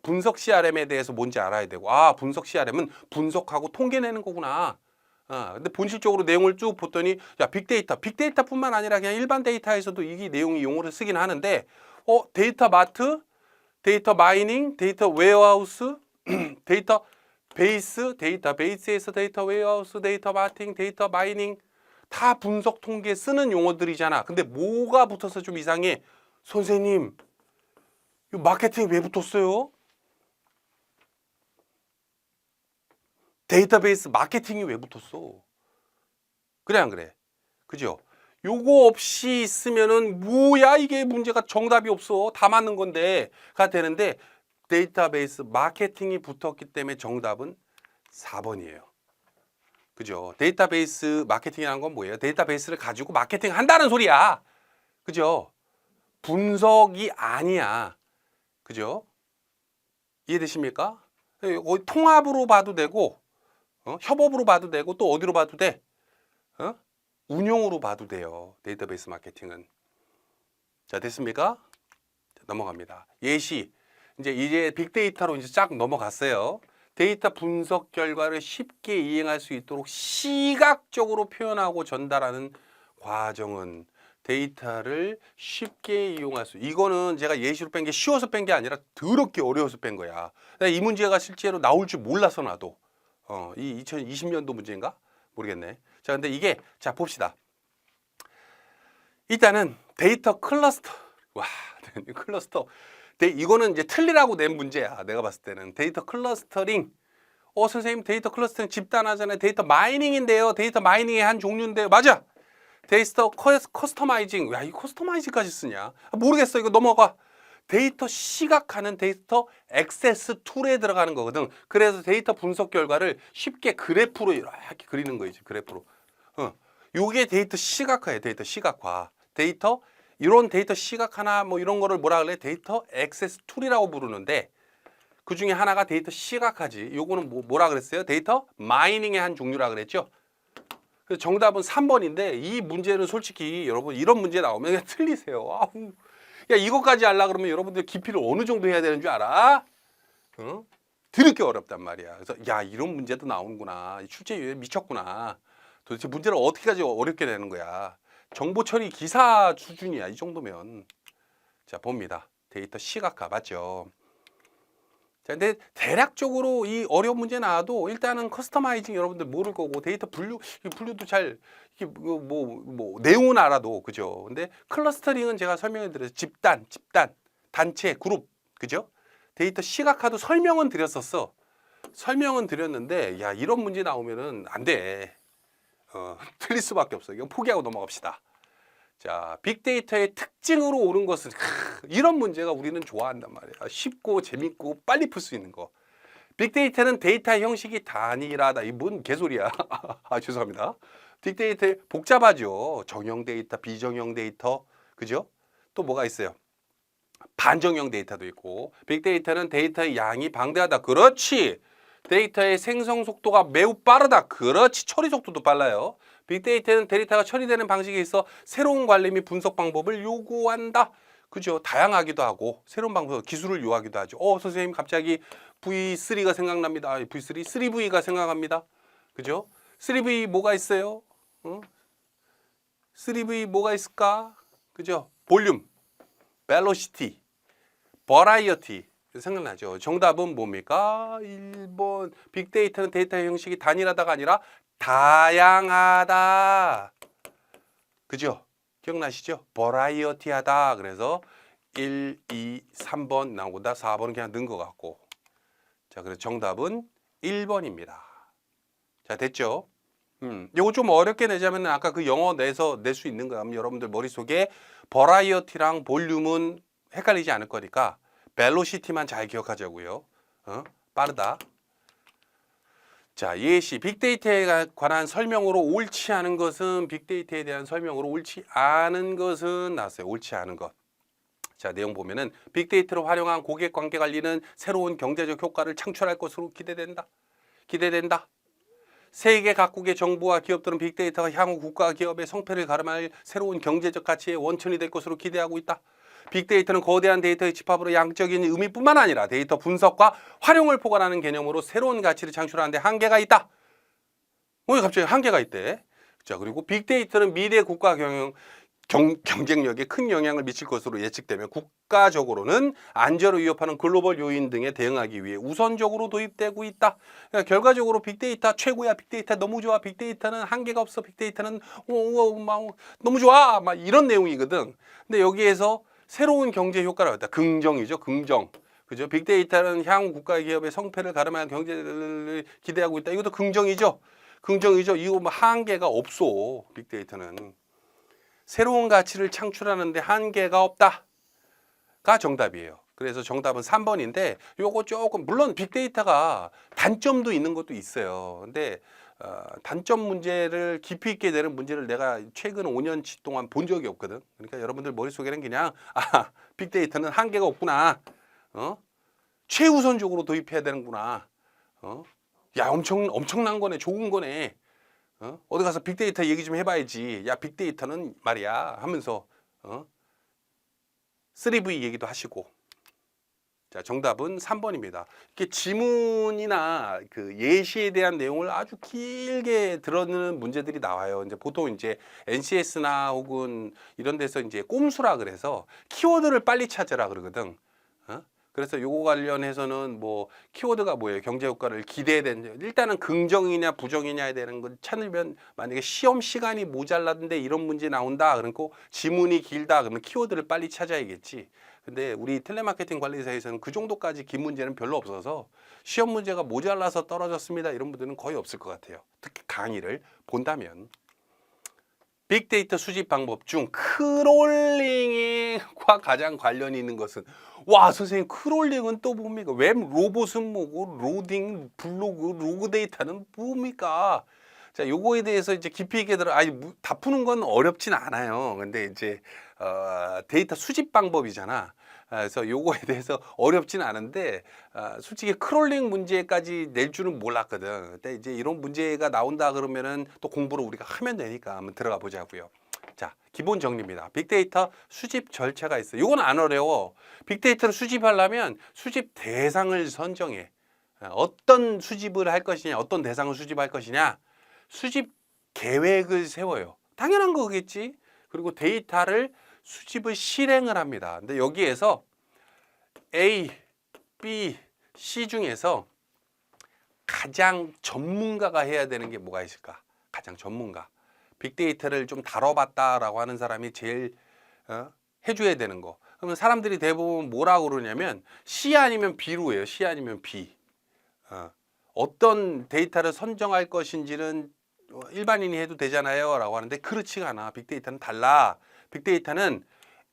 분석 CRM에 대해서 뭔지 알아야 되고, 분석 CRM은 분석하고 통계 내는 거구나. 근데 본질적으로 내용을 쭉 봤더니 빅데이터뿐만 아니라 그냥 일반 데이터에서도 이게 내용이 용어를 쓰긴 하는데, 데이터 마트, 데이터 마이닝, 데이터 웨어하우스, 데이터 베이스, 데이터베이스에서 데이터 웨어하우스, 데이터 마팅, 데이터 마이닝 다 분석 통계에 쓰는 용어들이잖아. 근데 뭐가 붙어서 좀 이상해? 선생님, 이 마케팅이 왜 붙었어요? 데이터베이스 마케팅이 왜 붙었어? 그래 안 그래? 그죠? 요거 없이 있으면은 뭐야 이게 문제가 정답이 없어. 다 맞는 건데가 되는데 데이터베이스 마케팅이 붙었기 때문에 정답은 4번이에요. 그죠? 데이터베이스 마케팅이라는 건 뭐예요? 데이터베이스를 가지고 마케팅 한다는 소리야. 그죠? 분석이 아니야. 그죠? 이해되십니까? 통합으로 봐도 되고, 협업으로 봐도 되고, 또 어디로 봐도 돼? 운용으로 봐도 돼요. 데이터베이스 마케팅은. 자, 됐습니까? 자, 넘어갑니다. 예시. 이제 빅데이터로 이제 쫙 넘어갔어요. 데이터 분석 결과를 쉽게 이행할 수 있도록 시각적으로 표현하고 전달하는 과정은 데이터를 쉽게 이용할 수. 이거는 제가 예시로 뺀 게 쉬워서 뺀 게 아니라 더럽게 어려워서 뺀 거야. 이 문제가 실제로 나올 줄 몰라서 나도. 이 2020년도 문제인가? 모르겠네. 자, 근데 이게 자 봅시다. 일단은 데이터 클러스터. 와, 클러스터. 이거는 이제 틀리라고 낸 문제야. 내가 봤을 때는 데이터 클러스터링. 선생님 데이터 클러스터링 집단화잖아요. 데이터 마이닝인데요. 데이터 마이닝의 한 종류인데요. 맞아. 데이터 커스터마이징. 야, 이 커스터마이징까지 쓰냐? 모르겠어. 이거 넘어가. 데이터 시각하는 데이터 액세스 툴에 들어가는 거거든. 그래서 데이터 분석 결과를 쉽게 그래프로 이렇게 그리는 거지. 그래프로. 요게 데이터 시각화예요. 데이터 시각화. 데이터 이런 데이터 시각화나 뭐 이런 거를 뭐라 그래? 데이터 액세스 툴이라고 부르는데 그 중에 하나가 데이터 시각화지. 요거는 뭐라 그랬어요? 데이터 마이닝의 한 종류라 그랬죠. 그래서 정답은 3번인데 이 문제는 솔직히 여러분 이런 문제 나오면 그냥 틀리세요. 아우. 야, 이거까지 하려고 그러면 여러분들 깊이를 어느 정도 해야 되는 줄 알아? 드럽게 어렵단 말이야. 그래서 야, 이런 문제도 나오는구나. 출제율 미쳤구나. 도대체 문제를 어떻게까지 어렵게 내는 거야. 정보 처리 기사 수준이야. 이 정도면. 자, 봅니다. 데이터 시각화 맞죠? 자, 근데 대략적으로 이 어려운 문제 나와도 일단은 커스터마이징 여러분들 모를 거고 데이터 분류도 잘 이게 뭐 내용은 알아도 그죠? 근데 클러스터링은 제가 설명해 드렸어요. 집단, 단체, 그룹. 그죠? 데이터 시각화도 설명은 드렸었어. 설명은 드렸는데 야, 이런 문제 나오면은 안 돼. 틀릴 수밖에 없어. 이건 포기하고 넘어갑시다. 자, 빅데이터의 특징으로 오는 것은 이런 문제가 우리는 좋아한단 말이야. 쉽고 재밌고 빨리 풀 수 있는 거. 빅데이터는 데이터 형식이 단일하다. 이 뭔 개소리야. 아, 죄송합니다. 빅데이터 복잡하죠. 정형 데이터, 비정형 데이터. 그죠? 또 뭐가 있어요? 반정형 데이터도 있고. 빅데이터는 데이터의 양이 방대하다. 그렇지. 데이터의 생성 속도가 매우 빠르다. 그렇지. 처리 속도도 빨라요. 빅데이터는 데이터가 처리되는 방식에 있어 새로운 관리 및 분석 방법을 요구한다. 그죠? 다양하기도 하고 새로운 방법, 기술을 요하기도 하죠. 선생님 갑자기 V3가 생각납니다. V3, 3V가 생각합니다. 그죠? 3V 뭐가 있어요? 3V 뭐가 있을까? 그죠? 볼륨, 벨로시티, 버라이어티. 생각나죠? 정답은 뭡니까? 1번. 빅데이터는 데이터의 형식이 단일하다가 아니라 다양하다. 그죠? 기억나시죠? 버라이어티하다. 그래서 1, 2, 3번 나오다 4번은 그냥 넣은 것 같고. 자, 그래서 정답은 1번입니다. 자, 됐죠? 요거 좀 어렵게 내자면 아까 그 영어 내서 낼 수 있는 거야. 여러분들 머릿속에 버라이어티랑 볼륨은 헷갈리지 않을 거니까 벨로시티만 잘 기억하자고요. 빠르다. 자, 예시. 빅데이터에 관한 설명으로 옳지 않은 것은 빅데이터에 대한 설명으로 옳지 않은 것은 나왔어요. 옳지 않은 것. 자, 내용 보면은 빅데이터를 활용한 고객 관계 관리는 새로운 경제적 효과를 창출할 것으로 기대된다. 세계 각국의 정부와 기업들은 빅데이터가 향후 국가 기업의 성패를 가름할 새로운 경제적 가치의 원천이 될 것으로 기대하고 있다. 빅데이터는 거대한 데이터의 집합으로 양적인 의미뿐만 아니라 데이터 분석과 활용을 포괄하는 개념으로 새로운 가치를 창출하는 데 한계가 있다. 왜 갑자기 한계가 있대? 자, 그리고 빅데이터는 미래 국가 경쟁력에 큰 영향을 미칠 것으로 예측되며 국가적으로는 안전을 위협하는 글로벌 요인 등에 대응하기 위해 우선적으로 도입되고 있다. 그러니까 결과적으로 빅데이터 최고야. 빅데이터 너무 좋아. 빅데이터는 한계가 없어. 빅데이터는 너무 좋아. 막 이런 내용이거든. 근데 여기에서 새로운 경제 효과라고 했다. 긍정이죠. 긍정. 그죠? 빅데이터는 향후 국가 기업의 성패를 가름할 경제를 기대하고 있다. 이것도 긍정이죠. 이거 뭐 한계가 없어. 빅데이터는. 새로운 가치를 창출하는데 한계가 없다가 정답이에요. 그래서 정답은 3번인데 요거 조금 물론 빅데이터가 단점도 있는 것도 있어요. 근데 단점 문제를 깊이 있게 되는 문제를 내가 최근 5년치 동안 본 적이 없거든. 그러니까 여러분들 머릿속에는 그냥 빅데이터는 한계가 없구나. 최우선적으로 도입해야 되는구나. 야, 엄청난 거네. 좋은 거네. 어디 가서 빅데이터 얘기 좀 해봐야지. 야, 빅데이터는 말이야 하면서 3V 얘기도 하시고. 자, 정답은 3번입니다. 이렇게 지문이나 그 예시에 대한 내용을 아주 길게 드러내는 문제들이 나와요. 이제 보통 이제 NCS나 혹은 이런 데서 이제 꼼수라 그래서 키워드를 빨리 찾으라 그러거든. 그래서 요거 관련해서는 뭐 키워드가 뭐예요? 경제 효과를 기대된 일단은 긍정이냐 부정이냐에 대한 걸 찾으면 만약에 시험 시간이 모자랐는데 이런 문제 나온다 그러고 지문이 길다 그러면 키워드를 빨리 찾아야겠지. 근데 우리 텔레마케팅 관리사에서는 그 정도까지 긴 문제는 별로 없어서 시험 문제가 모자라서 떨어졌습니다 이런 분들은 거의 없을 것 같아요. 특히 강의를 본다면. 빅데이터 수집 방법 중 크롤링과 가장 관련이 있는 것은 와 선생님 크롤링은 또 뭡니까? 웹 로봇은 뭐고 로딩 블로그 로그 데이터는 뭡니까? 자 요거에 대해서 이제 깊이 있게 다 푸는 건 어렵진 않아요. 근데 이제 데이터 수집 방법이잖아. 그래서 요거에 대해서 어렵진 않은데 솔직히 크롤링 문제까지 낼 줄은 몰랐거든. 근데 이제 이런 문제가 나온다 그러면은 또 공부를 우리가 하면 되니까 한번 들어가 보자고요. 자, 기본 정리입니다. 빅데이터 수집 절차가 있어요. 이건 안 어려워. 빅데이터를 수집하려면 수집 대상을 선정해. 어떤 수집을 할 것이냐, 어떤 대상을 수집할 것이냐, 수집 계획을 세워요. 당연한 거겠지. 그리고 데이터를 수집을 실행을 합니다. 근데 여기에서 A, B, C 중에서 가장 전문가가 해야 되는 게 뭐가 있을까? 가장 전문가. 빅데이터를 좀 다뤄봤다라고 하는 사람이 제일 해줘야 되는 거. 그러면 사람들이 대부분 뭐라고 그러냐면 C 아니면 B로 해요. C 아니면 B. 어떤 데이터를 선정할 것인지는 일반인이 해도 되잖아요 라고 하는데 그렇지가 않아. 빅데이터는 달라. 빅데이터는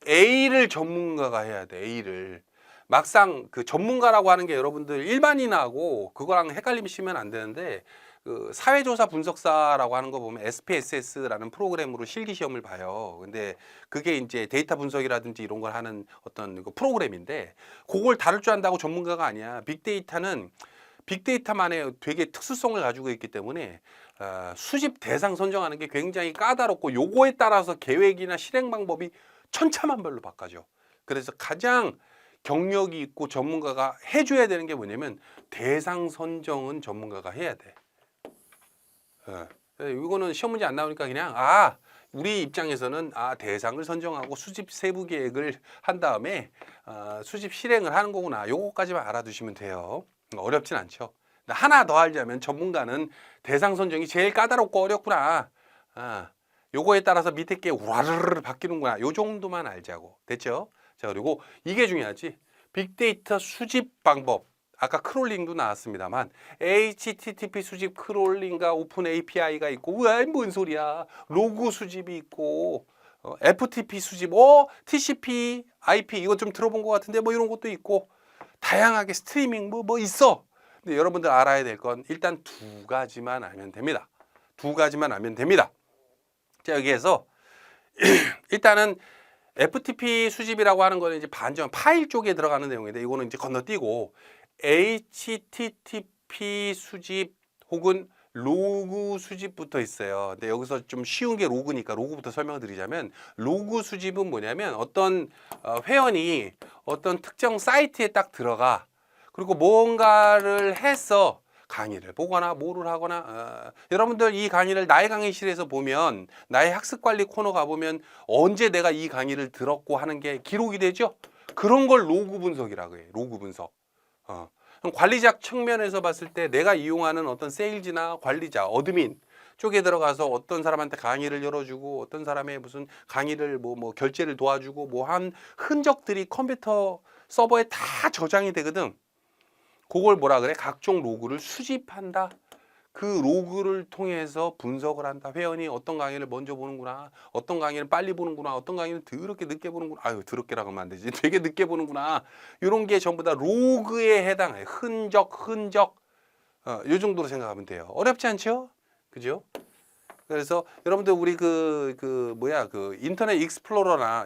A를 전문가가 해야 돼. A를. 막상 그 전문가라고 하는 게 여러분들 일반인하고 그거랑 헷갈리시면 안 되는데 그 사회조사 분석사라고 하는 거 보면 SPSS라는 프로그램으로 실기 시험을 봐요. 근데 그게 이제 데이터 분석이라든지 이런 걸 하는 어떤 그 프로그램인데 그걸 다룰 줄 안다고 전문가가 아니야. 빅데이터는 빅데이터만의 되게 특수성을 가지고 있기 때문에 수집 대상 선정하는 게 굉장히 까다롭고 요거에 따라서 계획이나 실행 방법이 천차만별로 바꿔져. 그래서 가장 경력이 있고 전문가가 해줘야 되는 게 뭐냐면 대상 선정은 전문가가 해야 돼. 이거는 시험 문제 안 나오니까 그냥 우리 입장에서는 대상을 선정하고 수집 세부 계획을 한 다음에 수집 실행을 하는 거구나. 요거까지만 알아두시면 돼요. 어렵진 않죠. 하나 더 알자면 전문가는 대상 선정이 제일 까다롭고 어렵구나. 요거에 따라서 밑에 게 와르르 바뀌는구나. 요 정도만 알자고. 됐죠? 자, 그리고 이게 중요하지. 빅데이터 수집 방법. 아까 크롤링도 나왔습니다만 HTTP 수집 크롤링과 오픈 API가 있고 뭔 소리야. 로그 수집이 있고 FTP 수집, TCP, IP 이거 좀 들어본 것 같은데 뭐 이런 것도 있고 다양하게 스트리밍 뭐 있어. 근데 여러분들 알아야 될 건 일단 두 가지만 알면 됩니다. 두 가지만 알면 됩니다. 자, 여기에서 일단은 FTP 수집이라고 하는 거는 이제 반전 파일 쪽에 들어가는 내용인데 이거는 이제 건너뛰고 HTTP 수집 혹은 로그 수집부터 있어요. 근데 여기서 좀 쉬운 게 로그니까 로그부터 설명을 드리자면 로그 수집은 뭐냐면 어떤 회원이 어떤 특정 사이트에 딱 들어가 그리고 뭔가를 해서 강의를 보거나 뭐를 하거나 여러분들 이 강의를 나의 강의실에서 보면 나의 학습관리 코너 가보면 언제 내가 이 강의를 들었고 하는 게 기록이 되죠. 그런 걸 로그 분석이라고 해요. 로그 분석. 관리자 측면에서 봤을 때 내가 이용하는 어떤 세일즈나 관리자, 어드민 쪽에 들어가서 어떤 사람한테 강의를 열어주고 어떤 사람의 무슨 강의를 뭐 결제를 도와주고 뭐 한 흔적들이 컴퓨터 서버에 다 저장이 되거든. 그걸 뭐라 그래? 각종 로그를 수집한다. 그 로그를 통해서 분석을 한다. 회원이 어떤 강의를 먼저 보는구나, 어떤 강의를 빨리 보는구나, 어떤 강의를 더럽게 늦게 보는구나. 아유, 더럽게라고 하면 안 되지. 되게 늦게 보는구나. 이런 게 전부 다 로그에 해당해. 흔적. 요 정도로 생각하면 돼요. 어렵지 않죠? 그죠? 그래서 여러분들 우리 그 인터넷 익스플로러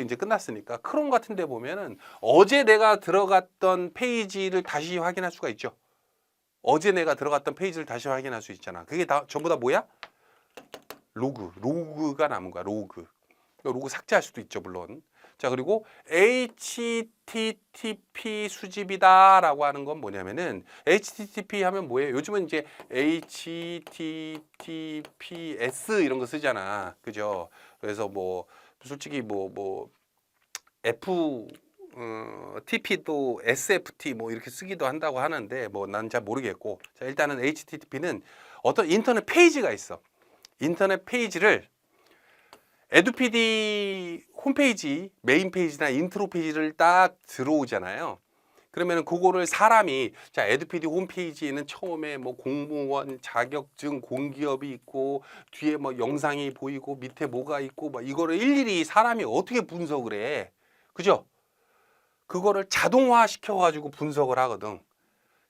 이제 끝났으니까 크롬 같은 데 보면은 어제 내가 들어갔던 페이지를 다시 확인할 수가 있죠. 어제 내가 들어갔던 페이지를 다시 확인할 수 있잖아. 그게 다 전부 다 뭐야? 로그가 남은 거야. 로그 삭제할 수도 있죠, 물론. 자, 그리고 HTTP 수집이다라고 하는 건 뭐냐면은 HTTP 하면 뭐예요? 요즘은 이제 HTTPS 이런 거 쓰잖아, 그죠? 그래서 뭐 솔직히 TP도 SFT 뭐 이렇게 쓰기도 한다고 하는데 뭐 난 잘 모르겠고, 자, 일단은 HTTP는 어떤 인터넷 페이지가 있어. 인터넷 페이지를 에듀피디 홈페이지, 메인 페이지나 인트로 페이지를 딱 들어오잖아요. 그러면은 그거를 사람이, 자, 에듀피디 홈페이지에는 처음에 뭐 공무원 자격증 공기업이 있고 뒤에 뭐 영상이 보이고 밑에 뭐가 있고 막 이거를 일일이 사람이 어떻게 분석을 해? 그죠? 그거를 자동화 시켜가지고 분석을 하거든.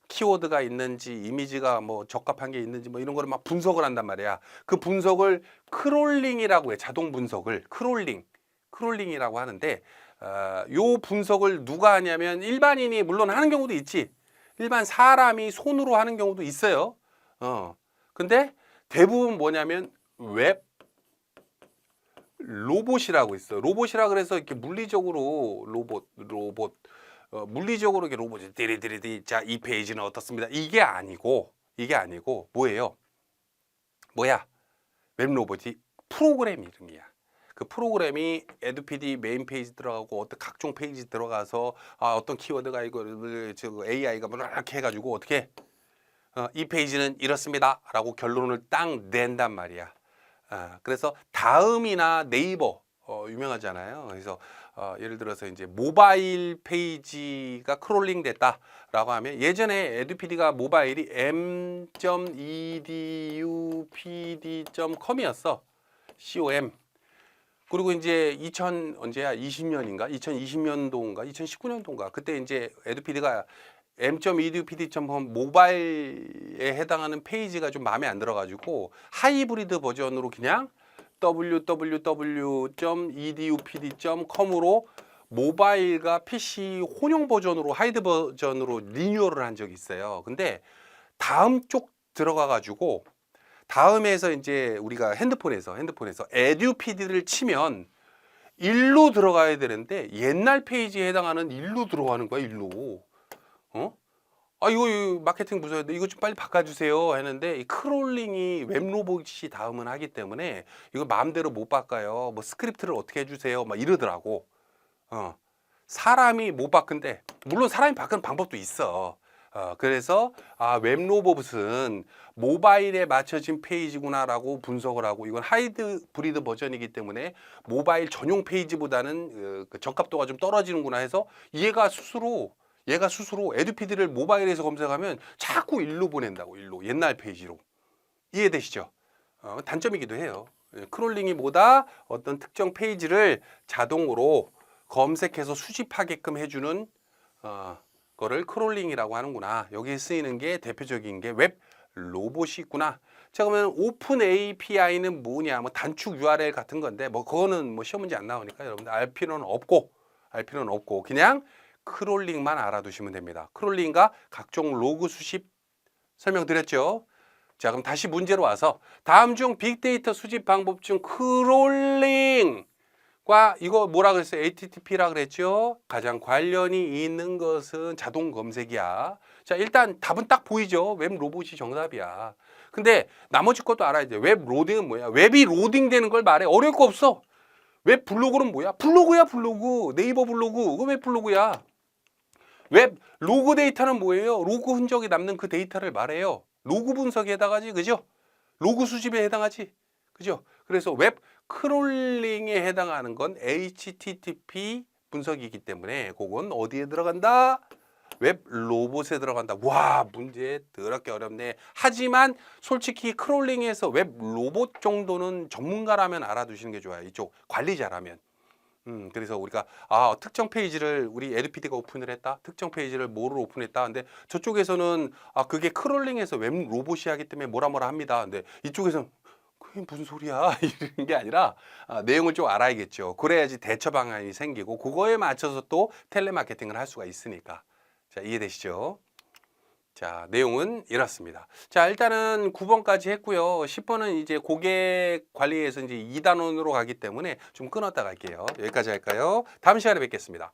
키워드가 있는지 이미지가 뭐 적합한 게 있는지 뭐 이런 거를 막 분석을 한단 말이야. 그 분석을 크롤링이라고 해. 자동 분석을 크롤링이라고 하는데, 요 분석을 누가 하냐면 일반인이 물론 하는 경우도 있지. 일반 사람이 손으로 하는 경우도 있어요. 근데 대부분 뭐냐면 웹 로봇이라고 있어. 로봇이라 그래서 이렇게 물리적으로 물리적으로 이렇게 로봇이 띠리띠리띠, 자, 이 페이지는 어떻습니다. 이게 아니고 뭐예요? 뭐야? 웹 로봇이 프로그램 이름이야. 그 프로그램이 에듀피디 메인 페이지 들어가고 어떤 각종 페이지 들어가서 어떤 키워드가 이거 AI가 뭐 이렇게 해가지고 어떻게 이 페이지는 이렇습니다라고 결론을 딱 낸단 말이야. 그래서 다음이나 네이버 유명하잖아요. 그래서 예를 들어서 이제 모바일 페이지가 크롤링 됐다라고 하면 예전에 에듀피디가 모바일이 m.edupd.com이었어. com. 그리고 이제 2020년인가 2020년도인가 2019년도인가 그때 이제 에듀피디가 m.edupd.com 모바일에 해당하는 페이지가 좀 마음에 안 들어가지고 하이브리드 버전으로 그냥 www.edupd.com으로 모바일과 PC 혼용 버전으로 하이드 버전으로 리뉴얼을 한 적이 있어요. 근데 다음 쪽 들어가가지고 다음에서 이제 우리가 핸드폰에서 에듀피디를 치면 일로 들어가야 되는데 옛날 페이지에 해당하는 일로 들어가는 거야, 일로. 이거 마케팅 부서인데 이거 좀 빨리 바꿔주세요 했는데 이 크롤링이 웹로봇이 다음은 하기 때문에 이거 마음대로 못 바꿔요. 뭐 스크립트를 어떻게 해주세요. 막 이러더라고. 사람이 못 바꾼대. 물론 사람이 바꾸는 방법도 있어. 그래서 웹로봇은 모바일에 맞춰진 페이지구나라고 분석을 하고 이건 하이브리드 버전이기 때문에 모바일 전용 페이지보다는 그 적합도가 좀 떨어지는구나 해서 얘가 스스로 에듀피디를 모바일에서 검색하면 자꾸 일로 보낸다고. 일로 옛날 페이지로. 이해되시죠? 단점이기도 해요. 크롤링이 뭐다? 어떤 특정 페이지를 자동으로 검색해서 수집하게끔 해주는 거를 크롤링이라고 하는구나. 여기에 쓰이는 게 대표적인 게 웹 로봇이 있구나. 자, 그러면 오픈 API는 뭐냐? 뭐 단축 URL 같은 건데 뭐 그거는 뭐 시험 문제 안 나오니까 여러분들 알 필요는 없고 그냥 크롤링만 알아두시면 됩니다. 크롤링과 각종 로그 수집 설명드렸죠. 자, 그럼 다시 문제로 와서 다음 중 빅데이터 수집 방법 중 크롤링과 이거 뭐라 그랬어요? HTTP라 그랬죠. 가장 관련이 있는 것은 자동 검색이야. 자, 일단 답은 딱 보이죠. 웹 로봇이 정답이야. 근데 나머지 것도 알아야 돼. 웹 로딩은 뭐야? 웹이 로딩되는 걸 말해. 어려울 거 없어. 웹 블로그는 뭐야? 블로그야, 블로그. 네이버 블로그. 그거 웹 블로그야. 웹 로그 데이터는 뭐예요? 로그 흔적이 남는 그 데이터를 말해요. 로그 분석에 해당하지, 그죠? 로그 수집에 해당하지, 그죠? 그래서 웹 크롤링에 해당하는 건 HTTP 분석이기 때문에 그건 어디에 들어간다? 웹 로봇에 들어간다. 와, 문제 더럽게 어렵네. 하지만 솔직히 크롤링에서 웹 로봇 정도는 전문가라면 알아두시는 게 좋아요. 이쪽 관리 잘하면. 그래서 우리가 특정 페이지를 우리 에드피디가 오픈을 했다. 특정 페이지를 뭐로 오픈했다. 근데 저쪽에서는 그게 크롤링에서 웹 로봇이 하기 때문에 뭐라 뭐라 합니다. 근데 이쪽에서는 그게 무슨 소리야? 이런 게 아니라 내용을 좀 알아야겠죠. 그래야지 대처 방안이 생기고 그거에 맞춰서 또 텔레마케팅을 할 수가 있으니까. 자, 이해되시죠? 자, 내용은 이렇습니다. 자, 일단은 9번까지 했고요. 10번은 이제 고객 관리에서 이제 2단원으로 가기 때문에 좀 끊었다 갈게요. 여기까지 할까요? 다음 시간에 뵙겠습니다.